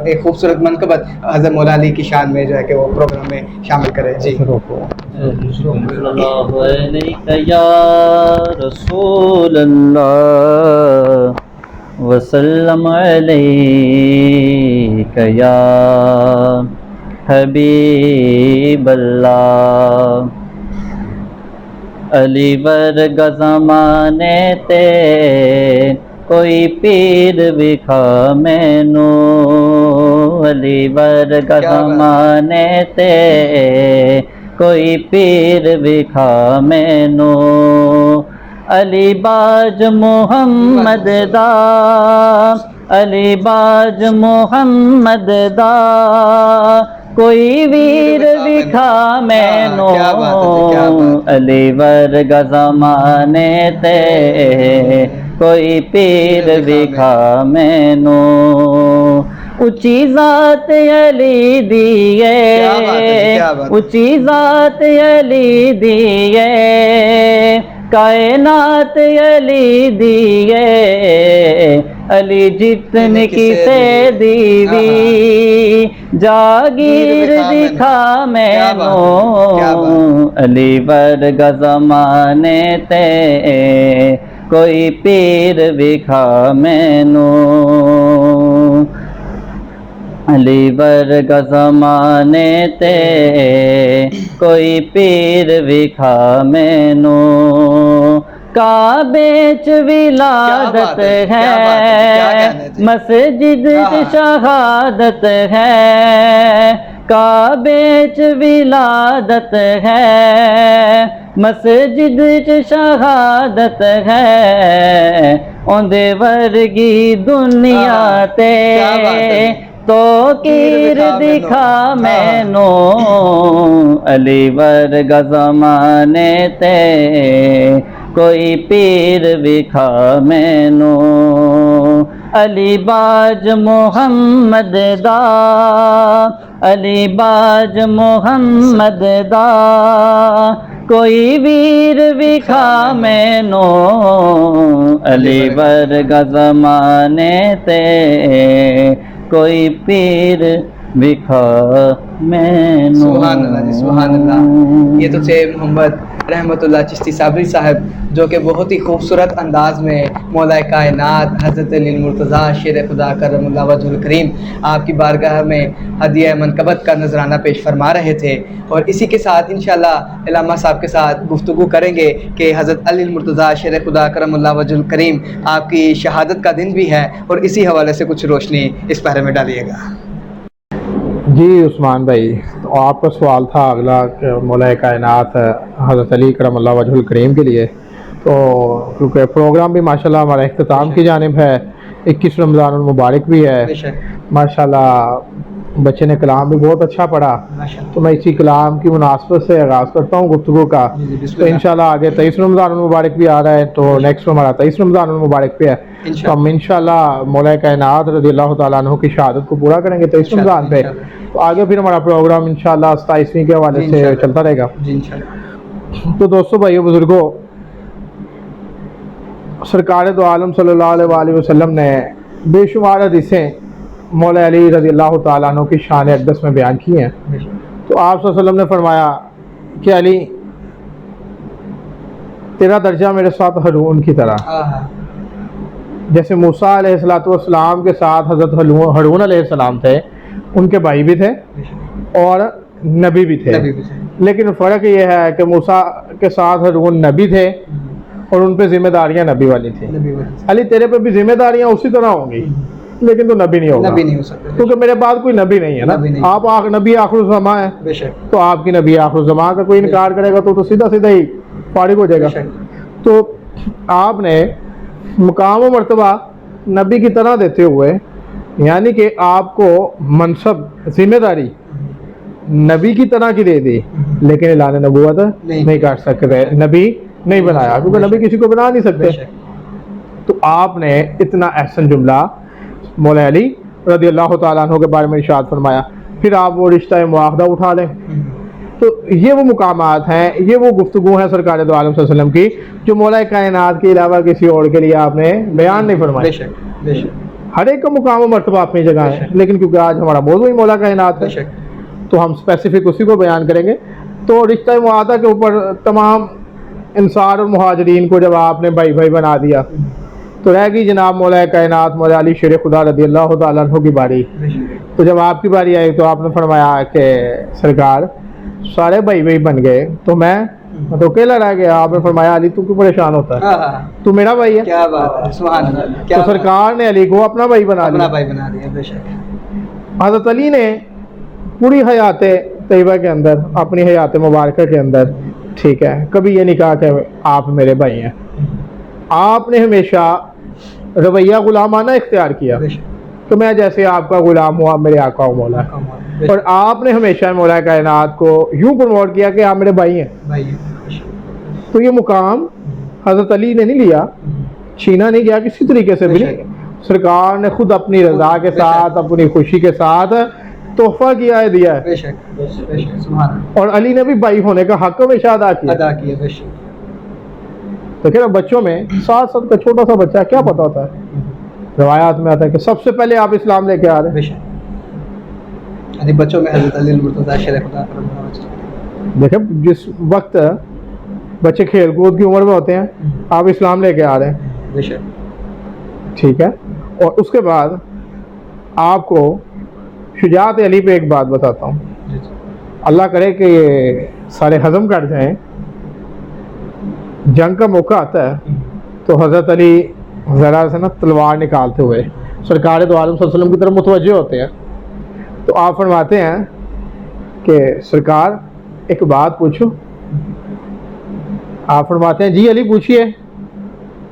ایک خوبصورت منقبت حضرت مولا علی کی شان میں جو ہے کہ وہ پروگرام میں شامل کریں. جی صلی اللہ علیہ یا رسول اللہ وسلم علیہ یا حبیب اللہ. علی ورگا زمانے تے کوئی پیر وکھا مینو, علی ورگا زمانے تے کوئی پیر وکھا مینو. علی باج محمد دا, علی باج محمد دا کوئی ویر وکھا مینو, علی ورگا زمانے تے کوئی پیر وکھا مینو. اچھی ذات علی دیے, اچھی ذات علی دیے, کائنات علی دیے, علی جتن کی سے دیوی جاگیر دکھا مینو, علی ورگا زمانے تے کوئی پیر وکھا مینو. علی ورگا زمانے تے کوئی پیر وکھا مینو. کعبے چ ولادت ہے, مسجد چ شہادت ہے, کعبے چ ولادت ہے, مسجد چ شہادت ہے, اوندے ورگی دنیا تے تو کیر دکھا مینو, علی ورگا زمانے تے کوئی پیر وکھا مینو. علی باج محمد دا, علی باج محمد دا کوئی ویر وکھا مینو, علی ورگا زمانے تے کوئی پیر وکھا مینو. سبحان اللہ جی, سبحان اللہ. یہ تو تھے محمد رحمۃ اللہ چشتی صابری صاحب, جو کہ بہت ہی خوبصورت انداز میں مولا کائنات حضرت علی المرتضیٰ شیر خدا کرم اللہ وجہ الکریم آپ کی بارگاہ میں ہدیہ منقبت کا نذرانہ پیش فرما رہے تھے. اور اسی کے ساتھ انشاءاللہ علامہ صاحب کے ساتھ گفتگو کریں گے کہ حضرت علی المرتضیٰ شیر خدا کرم اللہ وجہ الکریم آپ کی شہادت کا دن بھی ہے, اور اسی حوالے سے کچھ روشنی اس پہرے میں ڈالیے گا. جی عثمان بھائی, تو آپ کا سوال تھا اگلا کہ مولا کائنات حضرت علی کرم اللہ وجہ الکریم کے لیے. تو کیونکہ پروگرام بھی ماشاءاللہ ہمارا اختتام کی جانب ہے, 21 رمضان المبارک بھی ہے ماشاءاللہ. بچے نے کلام بھی بہت اچھا پڑھا, تو میں اسی کلام کی مناسبت سے آغاز کرتا ہوں گفتگو کا. تو انشاءاللہ آگے 23 رمضان المبارک بھی آ رہا ہے, تو نیکسٹ ہمارا 23 رمضان المبارک بھی ہے. تو ہم انشاءاللہ مولا کائنات رضی اللہ تعالیٰ عنہ کی شہادت کو پورا کریں گے 23 رمضان پہ. تو آگے پھر ہمارا پروگرام انشاءاللہ 27ویں کے حوالے سے چلتا رہے گا. تو دوستو بھائیو بزرگوں, سرکار دو عالم صلی اللہ علیہ وآلہ وسلم نے بے شمار حدیثیں مولا علی رضی اللہ تعالیٰ عنہ کی شان اقدس میں بیان کی ہیں. تو آپ صلی اللہ علیہ وسلم نے فرمایا کہ علی تیرا درجہ میرے ساتھ ہارون کی طرح, جیسے موسیٰ علیہ السلام کے ساتھ حضرت ہارون علیہ السلام تھے، ان کے بھائی بھی تھے اور نبی بھی تھے، لیکن فرق یہ ہے کہ موسیٰ کے ساتھ ہارون نبی تھے اور ان پہ ذمہ داریاں نبی والی تھیں۔ علی تیرے پہ بھی ذمہ داریاں اسی طرح ہوں گی، لیکن تو نبی نہیں ہوگا، کیونکہ میرے بعد کوئی نبی نہیں ہے نا، آپ نبی آخر الزماں ہیں، تو آپ کی نبی آخر الزماں کا کوئی انکار کرے گا تو سیدھا سیدھا ہی فارغ ہو جائے گا۔ تو آپ نے مقام و مرتبہ نبی کی طرح دیتے ہوئے، یعنی کہ آپ کو منصب ذمہ داری نبی کی طرح کی دے دی، لیکن اعلان نبوت نہیں کر سکتے، نبی نہیں بنایا، کیونکہ نبی کسی کو بنا نہیں سکتے۔ تو آپ نے اتنا احسن جملہ مولا علی رضی اللہ تعالیٰ عنہ کے بارے میں ارشاد فرمایا، پھر آپ وہ رشتہ معاہدہ اٹھا لیں۔ تو یہ وہ مقامات ہیں، یہ وہ گفتگو ہے سرکار دو عالم صلی اللہ علیہ وسلم کی جو مولا کائنات کے علاوہ کسی اور کے لیے آپ نے بیان نہیں فرمائی۔ ہر ایک کا مقام و مرتبہ اپنی جگہ ہے، لیکن کیونکہ آج ہمارا موضوع ہی مولا کائنات ہے تو ہم اسپیسیفک اسی کو بیان کریں گے۔ تو رشتہ معاہدہ کے اوپر تمام انصار اور مہاجرین کو جب آپ نے بھائی بھائی بنا دیا تو رہ گئی جناب مولا کائنات مولا علی شیر خدا رضی اللہ تعالیٰ عنہ کی باری۔ تو جب آپ کی باری آئی تو آپ نے فرمایا کہ سرکار سارے بھائی بھائی بن گئے تو میں تو اکیلا رہ گیا۔ آپ نے فرمایا علی تو کیوں پریشان ہوتا ہے، تو میرا بھائی ہے۔ کیا بات ہے، سبحان اللہ۔ تو سرکار نے علی کو اپنا بھائی بنا اپنا دیا۔ بھائی بنا دیا، بے شک۔ حضرت علی نے پوری حیات طیبہ کے اندر، اپنی حیات مبارکہ کے اندر، ٹھیک ہے، کبھی یہ نہیں کہا کہ آپ میرے بھائی ہیں۔ آپ نے ہمیشہ رویہ غلامانہ اختیار کیا کہ میں جیسے آپ کا غلام ہوں، آپ میرے آقا و مولا ہیں، اور آپ نے ہمیشہ مولا کائنات کو یوں پروموٹ کیا کہ آپ میرے بھائی ہیں۔ تو یہ مقام حضرت علی نے نہیں لیا، چھینا نہیں گیا کسی طریقے سے بھی نہیں، سرکار نے خود اپنی رضا کے ساتھ، اپنی خوشی کے ساتھ تحفہ کیا ہے، دیا ہے، اور علی نے بھی بھائی ہونے کا حق ہمیشہ ادا کیا۔ دیکھیں نا بچوں میں 7 سال کا چھوٹا سا بچہ کیا پتا ہوتا ہے، روایات میں آتا ہے کہ سب سے پہلے آپ اسلام لے کے آ رہے ہیں۔ بچوں میں حضرت علی المرتضیٰ شیر خدا۔ دیکھیں جس وقت بچے کھیل کود کی عمر میں ہوتے ہیں آپ اسلام لے کے آ رہے ہیں، ٹھیک ہے۔ اور اس کے بعد آپ کو شجاعت علی پہ ایک بات بتاتا ہوں، اللہ کرے کہ یہ سارے ہضم کر جائیں، جنگ کا موقع آتا ہے تو حضرت علی ذرا سے نا تلوار نکالتے ہوئے سرکار دو عالم صلی اللہ علیہ وسلم کی طرف متوجہ ہوتے ہیں، تو آپ فرماتے ہیں کہ سرکار ایک بات پوچھو۔ آپ فرماتے ہیں جی علی پوچھئے۔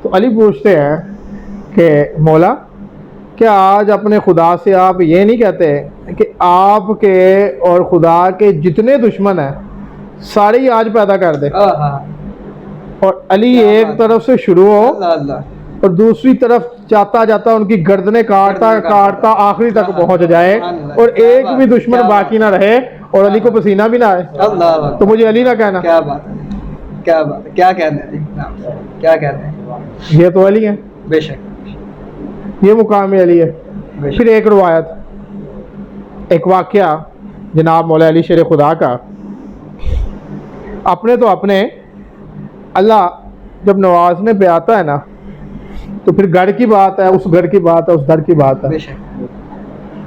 تو علی پوچھتے ہیں کہ مولا کیا آج اپنے خدا سے آپ یہ نہیں کہتے کہ آپ کے اور خدا کے جتنے دشمن ہیں سارے ہی آج پیدا کر دے، اور علی ایک طرف سے شروع ہو اور دوسری طرف جاتا جاتا ان کی گردنیں کاٹتا کاٹتا آخری تک پہنچ جائے اور ایک بھی دشمن باقی نہ رہے اور علی کو پسینہ بھی نہ آئے، تو مجھے علی نہ کہنا۔ کیا بات ہے، کیا بات ہے، کیا کہتے ہیں، کیا کہتے ہیں، یہ تو علی ہے، بے شک، یہ مقام علی ہے۔ پھر ایک روایت، ایک واقعہ جناب مولا علی شیر خدا کا، اپنے تو اپنے اللہ جب نوازنے پہ آتا ہے نا تو پھر گھر کی بات ہے، اس گھر کی بات ہے، اس در کی بات ہے۔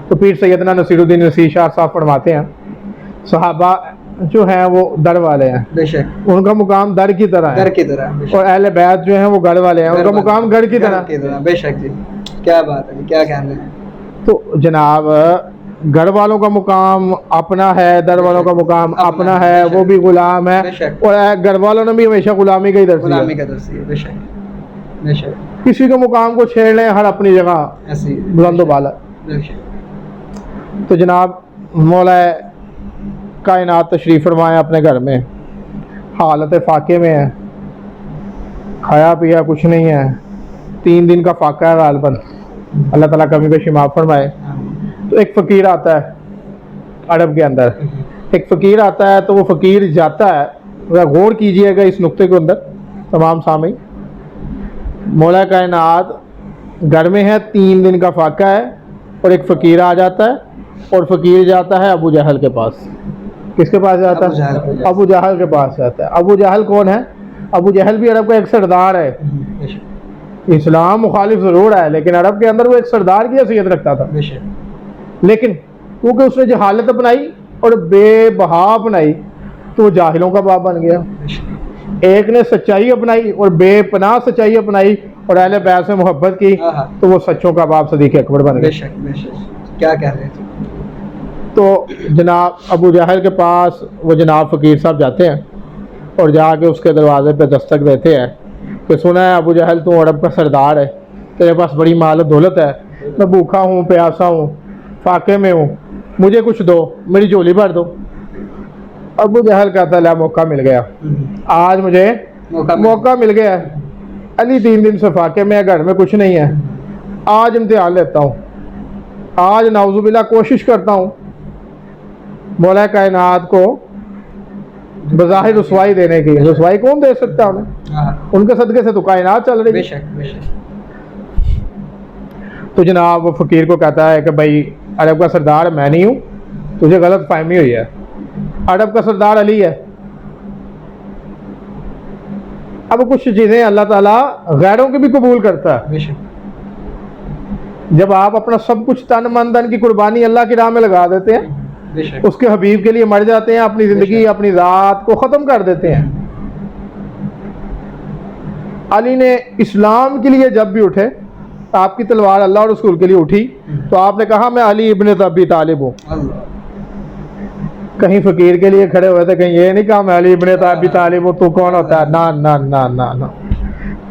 تو پیر سیدنا نصیر الدین نصیر شاہ صاحب فرماتے ہیں صحابہ جو ہیں وہ در والے ہیں، بے شک، ان کا مقام در کی طرح ہے، گھر کی طرح، اور اہل بیت جو ہیں وہ گھر والے ہیں، ان کا مقام گھر کی طرح۔ بے شک جی، کیا بات ہے، کیا کہنے ہیں۔ تو جناب گھر والوں کا مقام اپنا ہے، در والوں کا مقام اپنا ہے، وہ بھی غلام ہے، اور گھر والوں نے بھی ہمیشہ غلامی کا ہی درس غلامی کا درس دیا، بے شک، بے شک، کسی کے مقام کو چھیڑ لیں، ہر اپنی جگہ ایسی بلند و بالا۔ بے شک۔ تو جناب مولا کائنات تشریف فرمائے اپنے گھر میں، حالت فاقے میں ہے، کھایا پیا کچھ نہیں ہے، 3 دن کا فاقہ ہے غالباً، اللہ تعالیٰ کمی کو شمار فرمائے۔ تو ایک فقیر آتا ہے عرب کے اندر، ایک فقیر آتا ہے تو وہ فقیر جاتا ہے، ذرا غور کیجئے گا اس نقطے کے اندر تمام سامعین، مولا کائنات گھر میں ہے، 3 دن کا فاقہ ہے، اور ایک فقیر آ جاتا ہے، اور فقیر جاتا ہے ابو جہل کے پاس۔ کس کے پاس جاتا ہے؟ ابو جہل کے پاس جاتا ہے۔ ابو جہل کون ہے؟ ابو جہل بھی عرب کا ایک سردار ہے، اسلام مخالف ضرور ہے لیکن عرب کے اندر وہ ایک سردار کی حیثیت رکھتا تھا، لیکن کیونکہ اس نے جہالت اپنائی اور بے بہا اپنائی تو وہ جاہلوں کا باپ بن گیا۔ ایک نے سچائی اپنائی اور بے پناہ سچائی اپنائی اور اہل بیت سے محبت کی تو وہ سچوں کا باپ صدیق اکبر بن گیا۔ کیا کہہ رہے تھے؟ تو جناب ابو جہل کے پاس وہ جناب فقیر صاحب جاتے ہیں اور جا کے اس کے دروازے پہ دستک دیتے ہیں کہ سنا ہے ابو جہل تو عرب کا سردار ہے، تیرے پاس بڑی مال و دولت ہے، میں بھوکا ہوں، پیاسا ہوں، فاقے میں ہوں، مجھے کچھ دو، میری جھولی بھر دو۔ ابو جہل کہتا ہے موقع مل گیا، آج مجھے موقع مل گیا ہے، علی 3 دن سے فاقے میں ہے، گھر میں کچھ نہیں ہے، آج امتحان لیتا ہوں، آج نعوذ باللہ کوشش کرتا ہوں مولا کائنات کو بظاہر رسوائی دینے کی۔ رسوائی کون دے سکتا ہمیں؟ ان کے صدقے سے تو کائنات چل رہی ہے۔ تو جناب وہ فقیر کو کہتا ہے کہ بھائی عرب کا سردار میں نہیں ہوں، تجھے غلط فہمی ہوئی ہے، عرب کا سردار علی ہے۔ اب کچھ چیزیں اللہ تعالیٰ غیروں کی بھی قبول کرتا ہے۔ جب آپ اپنا سب کچھ تن من دن کی قربانی اللہ کی راہ میں لگا دیتے ہیں، اس کے حبیب کے لیے مر جاتے ہیں، اپنی زندگی اپنی ذات کو ختم کر دیتے ہیں۔ علی نے اسلام کے لیے جب بھی اٹھے، آپ کی تلوار اللہ اور رسول کے لیے اٹھی تو آپ نے کہا میں علی ابن ابی طالب ہوں۔ کہیں فقیر کے لیے کھڑے ہوئے تھے، کہیں یہ نہیں کہا میں علی ابن ابی طالب ہوں، تو کون ہوتا ہے؟ نا نا نا نا نا،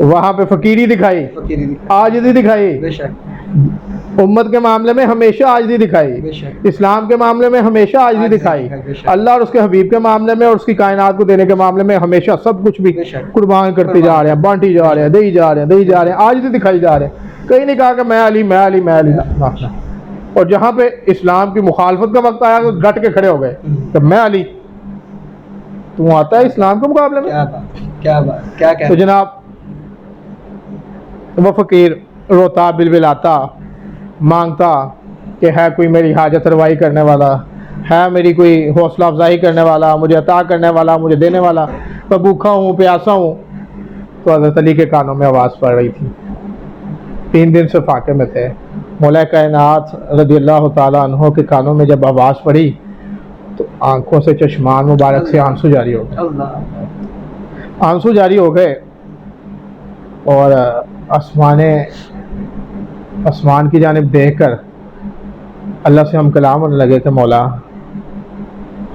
وہاں پہ فقیری دکھائی، عاجزی دکھائی، امت کے معاملے میں ہمیشہ عاجزی دکھائی، اسلام کے معاملے میں ہمیشہ عاجزی دکھائی، اللہ اور اس کے حبیب کے معاملے میں اور اس کی کائنات کو دینے کے معاملے میں ہمیشہ سب کچھ بھی قربان کرتے جا رہے ہیں، بانٹی جا رہے ہیں، دئی جا رہے ہیں، دئی جا رہے ہیں، عاجزی دکھائی جا رہے ہیں۔ کہیں نہیں کہا کہ میں علی میں علی میں علی، اور جہاں پہ اسلام کی مخالفت کا وقت آیا تو ڈٹ کے کھڑے ہو گئے کہ میں علی، تو آتا ہے اسلام کے مقابلے میں؟ تو جناب وہ فقیر روتا بلبلاتا مانگتا کہ ہے کوئی میری حاجت روائی کرنے والا، ہے میری کوئی حوصلہ افزائی کرنے والا، مجھے عطا کرنے والا، مجھے دینے والا، میں بھوکا ہوں پیاسا ہوں۔ تو حضرت علی کے کانوں میں آواز پڑ رہی تھی، 3 دن سے فاقے میں تھے، مولا کائنات رضی اللہ تعالیٰ عنہ کے کانوں میں جب آواز پڑی تو آنکھوں سے چشمان مبارک سے آنسو جاری ہو گئے، آنسو جاری ہو گئے، اور آسمان کی جانب دیکھ کر اللہ سے ہم کلام ہونے لگے کہ مولا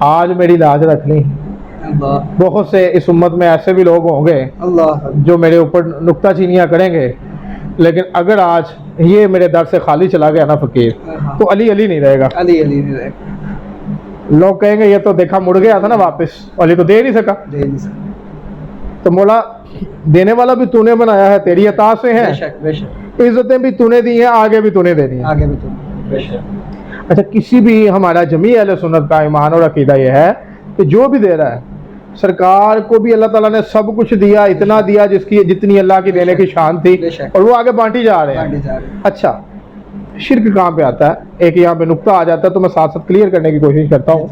آج میری لاج رکھ لی۔ بہت سے اس امت میں ایسے بھی لوگ ہوں گے جو میرے اوپر نکتہ چینیاں کریں گے، لیکن اگر آج یہ میرے در سے خالی چلا گیا نا فقیر تو علی علی نہیں رہے گا، علی نہیں رہے گا۔ لوگ کہیں گے یہ تو دیکھا مڑ گیا تھا نا واپس، علی تو دے نہیں سکا۔ تو مولا دینے والا بھی تو نے بنایا ہے، تیری عطا سے ہے، عزتیں بھی تو نے دی ہیں، آگے بھی تو نے دینی ہیں۔ اچھا، کسی بھی ہمارا جمیع اہل سنت کا ایمان اور عقیدہ یہ ہے کہ جو بھی دے رہا ہے، سرکار کو بھی اللہ تعالیٰ نے سب کچھ دیا، اتنا دیا جتنی اللہ کی دینے کی شان تھی، اور وہ آگے بانٹی جا رہے ہیں۔ اچھا، شرک کہاں پہ آتا ہے؟ ایک یہاں پہ نقطہ آ جاتا ہے تو میں ساتھ ساتھ کلیئر کرنے کی کوشش کرتا ہوں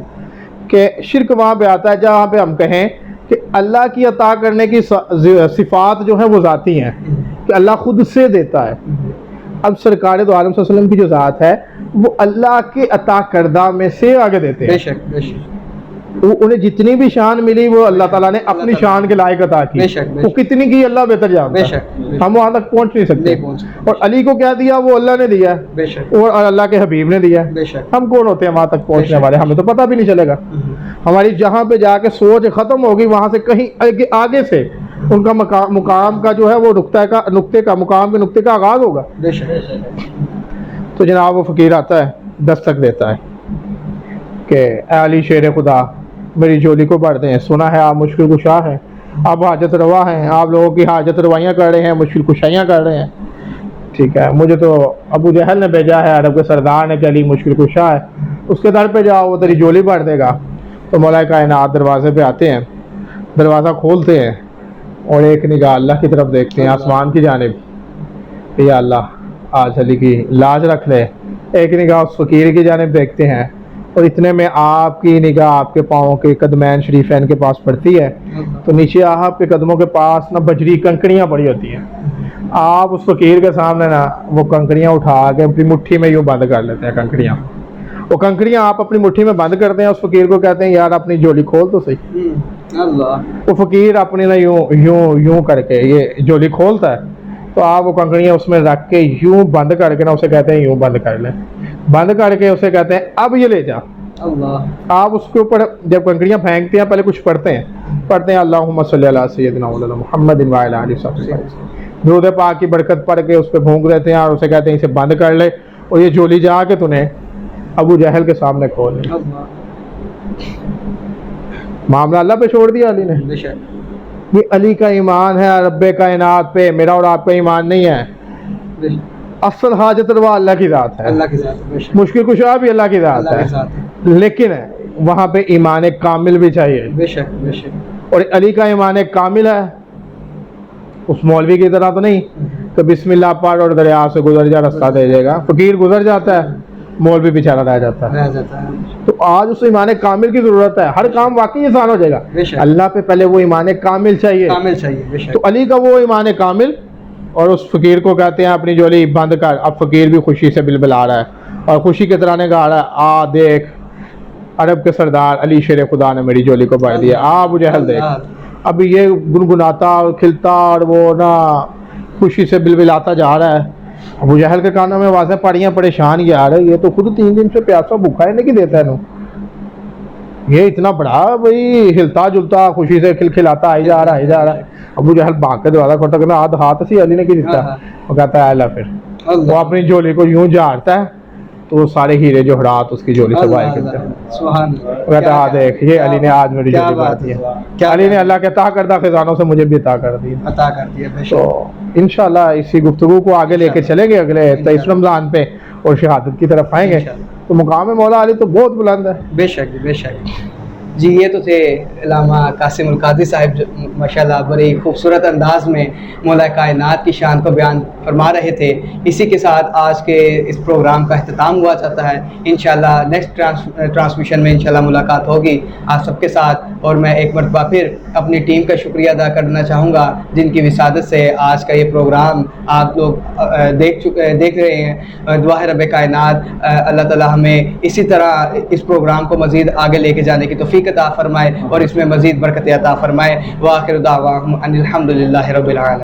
کہ شرک وہاں پہ آتا ہے جہاں پہ ہم کہیں کہ اللہ کی عطا کرنے کی صفات جو ہیں وہ ذاتی ہیں، کہ اللہ خود سے دیتا ہے۔ اب سرکار دو عالم صلی اللہ علیہ وسلم کی جو ذات ہے وہ اللہ کے عطا کردہ میں سے آگے دیتے ہیں، انہیں جتنی بھی شان ملی وہ اللہ تعالیٰ نے اپنی شان کے لائق عطا کی، وہ کتنی کی اللہ بہتر جانتا ہے، ہم وہاں تک پہنچ نہیں سکتے۔ اور علی کو کیا دیا؟ وہ اللہ نے دیا اور اللہ کے حبیب نے دیا، ہم کون ہوتے ہیں وہاں تک پہنچنے والے؟ ہمیں تو پتہ بھی نہیں چلے گا۔ ہماری جہاں پہ جا کے سوچ ختم ہوگی وہاں سے کہیں آگے سے ان کا مقام کا جو ہے وہ نقطے کا مقام کے نقطے کا آغاز ہوگا۔ تو جناب وہ فقیر آتا ہے، دستک دیتا ہے کہ اے علی شیر خدا میری جھولی کو بھر دیں، سنا ہے آپ مشکل کشا ہیں، آپ حاجت روا ہیں، آپ لوگوں کی حاجت روائیاں کر رہے ہیں، مشکل کشائیاں کر رہے ہیں۔ ٹھیک ہے، مجھے تو ابو جہل نے بھیجا ہے، عرب کے سردار نے کہ علی مشکل کشا ہے، اس کے در پہ جاؤ، وہ تیری جھولی بھر دے گا۔ تو مولا کائنات دروازے پہ آتے ہیں، دروازہ کھولتے ہیں اور ایک نگاہ اللہ کی طرف دیکھتے ہیں، آسمان کی جانب، یا اللہ آج علی کی لاج رکھ لے۔ ایک نگاہ اس فقیر کی جانب دیکھتے ہیں اور اتنے میں آپ کی نگاہ آپ کے پاؤں کے قدمین شریفین کے پاس پڑتی ہے تو نیچے آپ کے قدموں کے پاس نہ بجری کنکڑیاں پڑی ہوتی ہیں، آپ اس فقیر کے سامنے نا وہ کنکریاں اٹھا کے اپنی مٹھی میں یوں بند کر لیتے ہیں کنکریاں. وہ کنکریاں آپ اپنی مٹھی میں بند کرتے ہیں, اس فقیر کو کہتے ہیں یار اپنی جھولی کھول تو صحیح. اللہ وہ فقیر اپنی نا یوں یوں یوں کر کے یہ جھولی کھولتا ہے, تو آپ وہ کنکریاں اس میں رکھ کے یوں بند کر کے نا اسے کہتے ہیں یوں بند کر لیں. بند کر کے اسے کہتے ہیں اب یہ لے جا. اللہ آپ اس کے اوپر جب کنکریاں پھینکتے ہیں پہلے کچھ پڑھتے ہیں اللہم صلی علی سیدنا مولانا محمد وعلی آلہ وصحبہ, درود پاک کی برکت پڑھ کے اس پہ پھونک دیتے ہیں اور اسے کہتے ہیں اسے بند کر لے, اور یہ جھولی جا کے تُنے ابو جہل کے سامنے کھول لے. معاملہ اللہ پہ چھوڑ دیا علی نے. یہ علی کا ایمان ہے رب کائنات پہ, میرا اور آپ کا ایمان نہیں ہے. اصل حاجت روا اللہ کی ذات ہے, اللہ کی ذات, مشکل کشا بھی اللہ کی ذات ہے, لیکن وہاں پہ ایمان کامل بھی چاہیے. بے شک بے شک. اور علی کا ایمان کامل ہے, اس مولوی کی طرح تو نہیں کہ بسم اللہ پڑھ اور دریا سے گزر جا رستہ دے جائے گا. فقیر گزر جاتا ہے, مولوی بیچارہ رہ جاتا ہے. تو آج اس ایمان کامل کی ضرورت ہے, ہر کام واقعی آسان ہو جائے گا. اللہ پہ پہلے وہ ایمان کامل چاہیے. تو علی کا وہ ایمان کامل, اور اس فقیر کو کہتے ہیں اپنی جھولی بند کر. اب فقیر بھی خوشی سے بلبلا رہا ہے اور خوشی کے ترانے گا رہا ہے, آ دیکھ عرب کے سردار علی شیر خدا نے میری جھولی کو بھر دیا. ابو جہل دیکھ, اب یہ گنگناتا اور کھلتا اور وہ نا خوشی سے بلبلاتا جا رہا ہے. ابو جہل کے کانوں میں آوازیں پڑیاں, پریشان یار یہ تو خود 3 دن سے پیاسا بھوکا ہے نہیں دیتا ہے نو, یہ اتنا بڑا بھائی ہلتا جلتا خوشی سے کھلکھلاتا آئی جا رہا ہے. ابو جہل بھاگ کے دروازہ کھولتا کہ آدھ ہاتھ سی علی نے کی دیتا. وہ کہتا ہے اللہ, پھر وہ اپنی جھولی کو یوں جھاڑتا ہے تو وہ سارے ہیرے جوہرات اس کی جھولی سے باہر کرتے ہیں. وہ کہتا ہے دیکھ یہ علی نے آج میری جھولی بھر دی ہے, علی نے اللہ کے عطا کردہ خزانوں سے مجھے بھی عطا کر دی. تو انشاءاللہ اسی گفتگو کو آگے لے کے چلیں گے اگلے 23 رمضان پہ اور شہادت کی طرف آئیں گے. تو مقام مولا علی تو بہت بلند ہے. بے شک بے شک. جی یہ تو تھے علامہ قاسم القادری صاحب جو ماشاءاللہ بڑی خوبصورت انداز میں مولا کائنات کی شان کو بیان فرما رہے تھے. اسی کے ساتھ آج کے اس پروگرام کا اختتام ہوا چاہتا ہے. انشاءاللہ نیکسٹ ٹرانسمیشن میں انشاءاللہ ملاقات ہوگی آپ سب کے ساتھ. اور میں ایک مرتبہ پھر اپنی ٹیم کا شکریہ ادا کرنا چاہوں گا جن کی وسادت سے آج کا یہ پروگرام آپ لوگ دیکھ رہے ہیں. دعا ہے رب کائنات اللہ تعالی ہمیں اسی طرح اس پروگرام کو مزید آگے لے کے جانے کی توفیق عطا فرمائے اور اس میں مزید برکت عطا فرمائے. وآخر دعواہم ان الحمدللہ رب العالمین.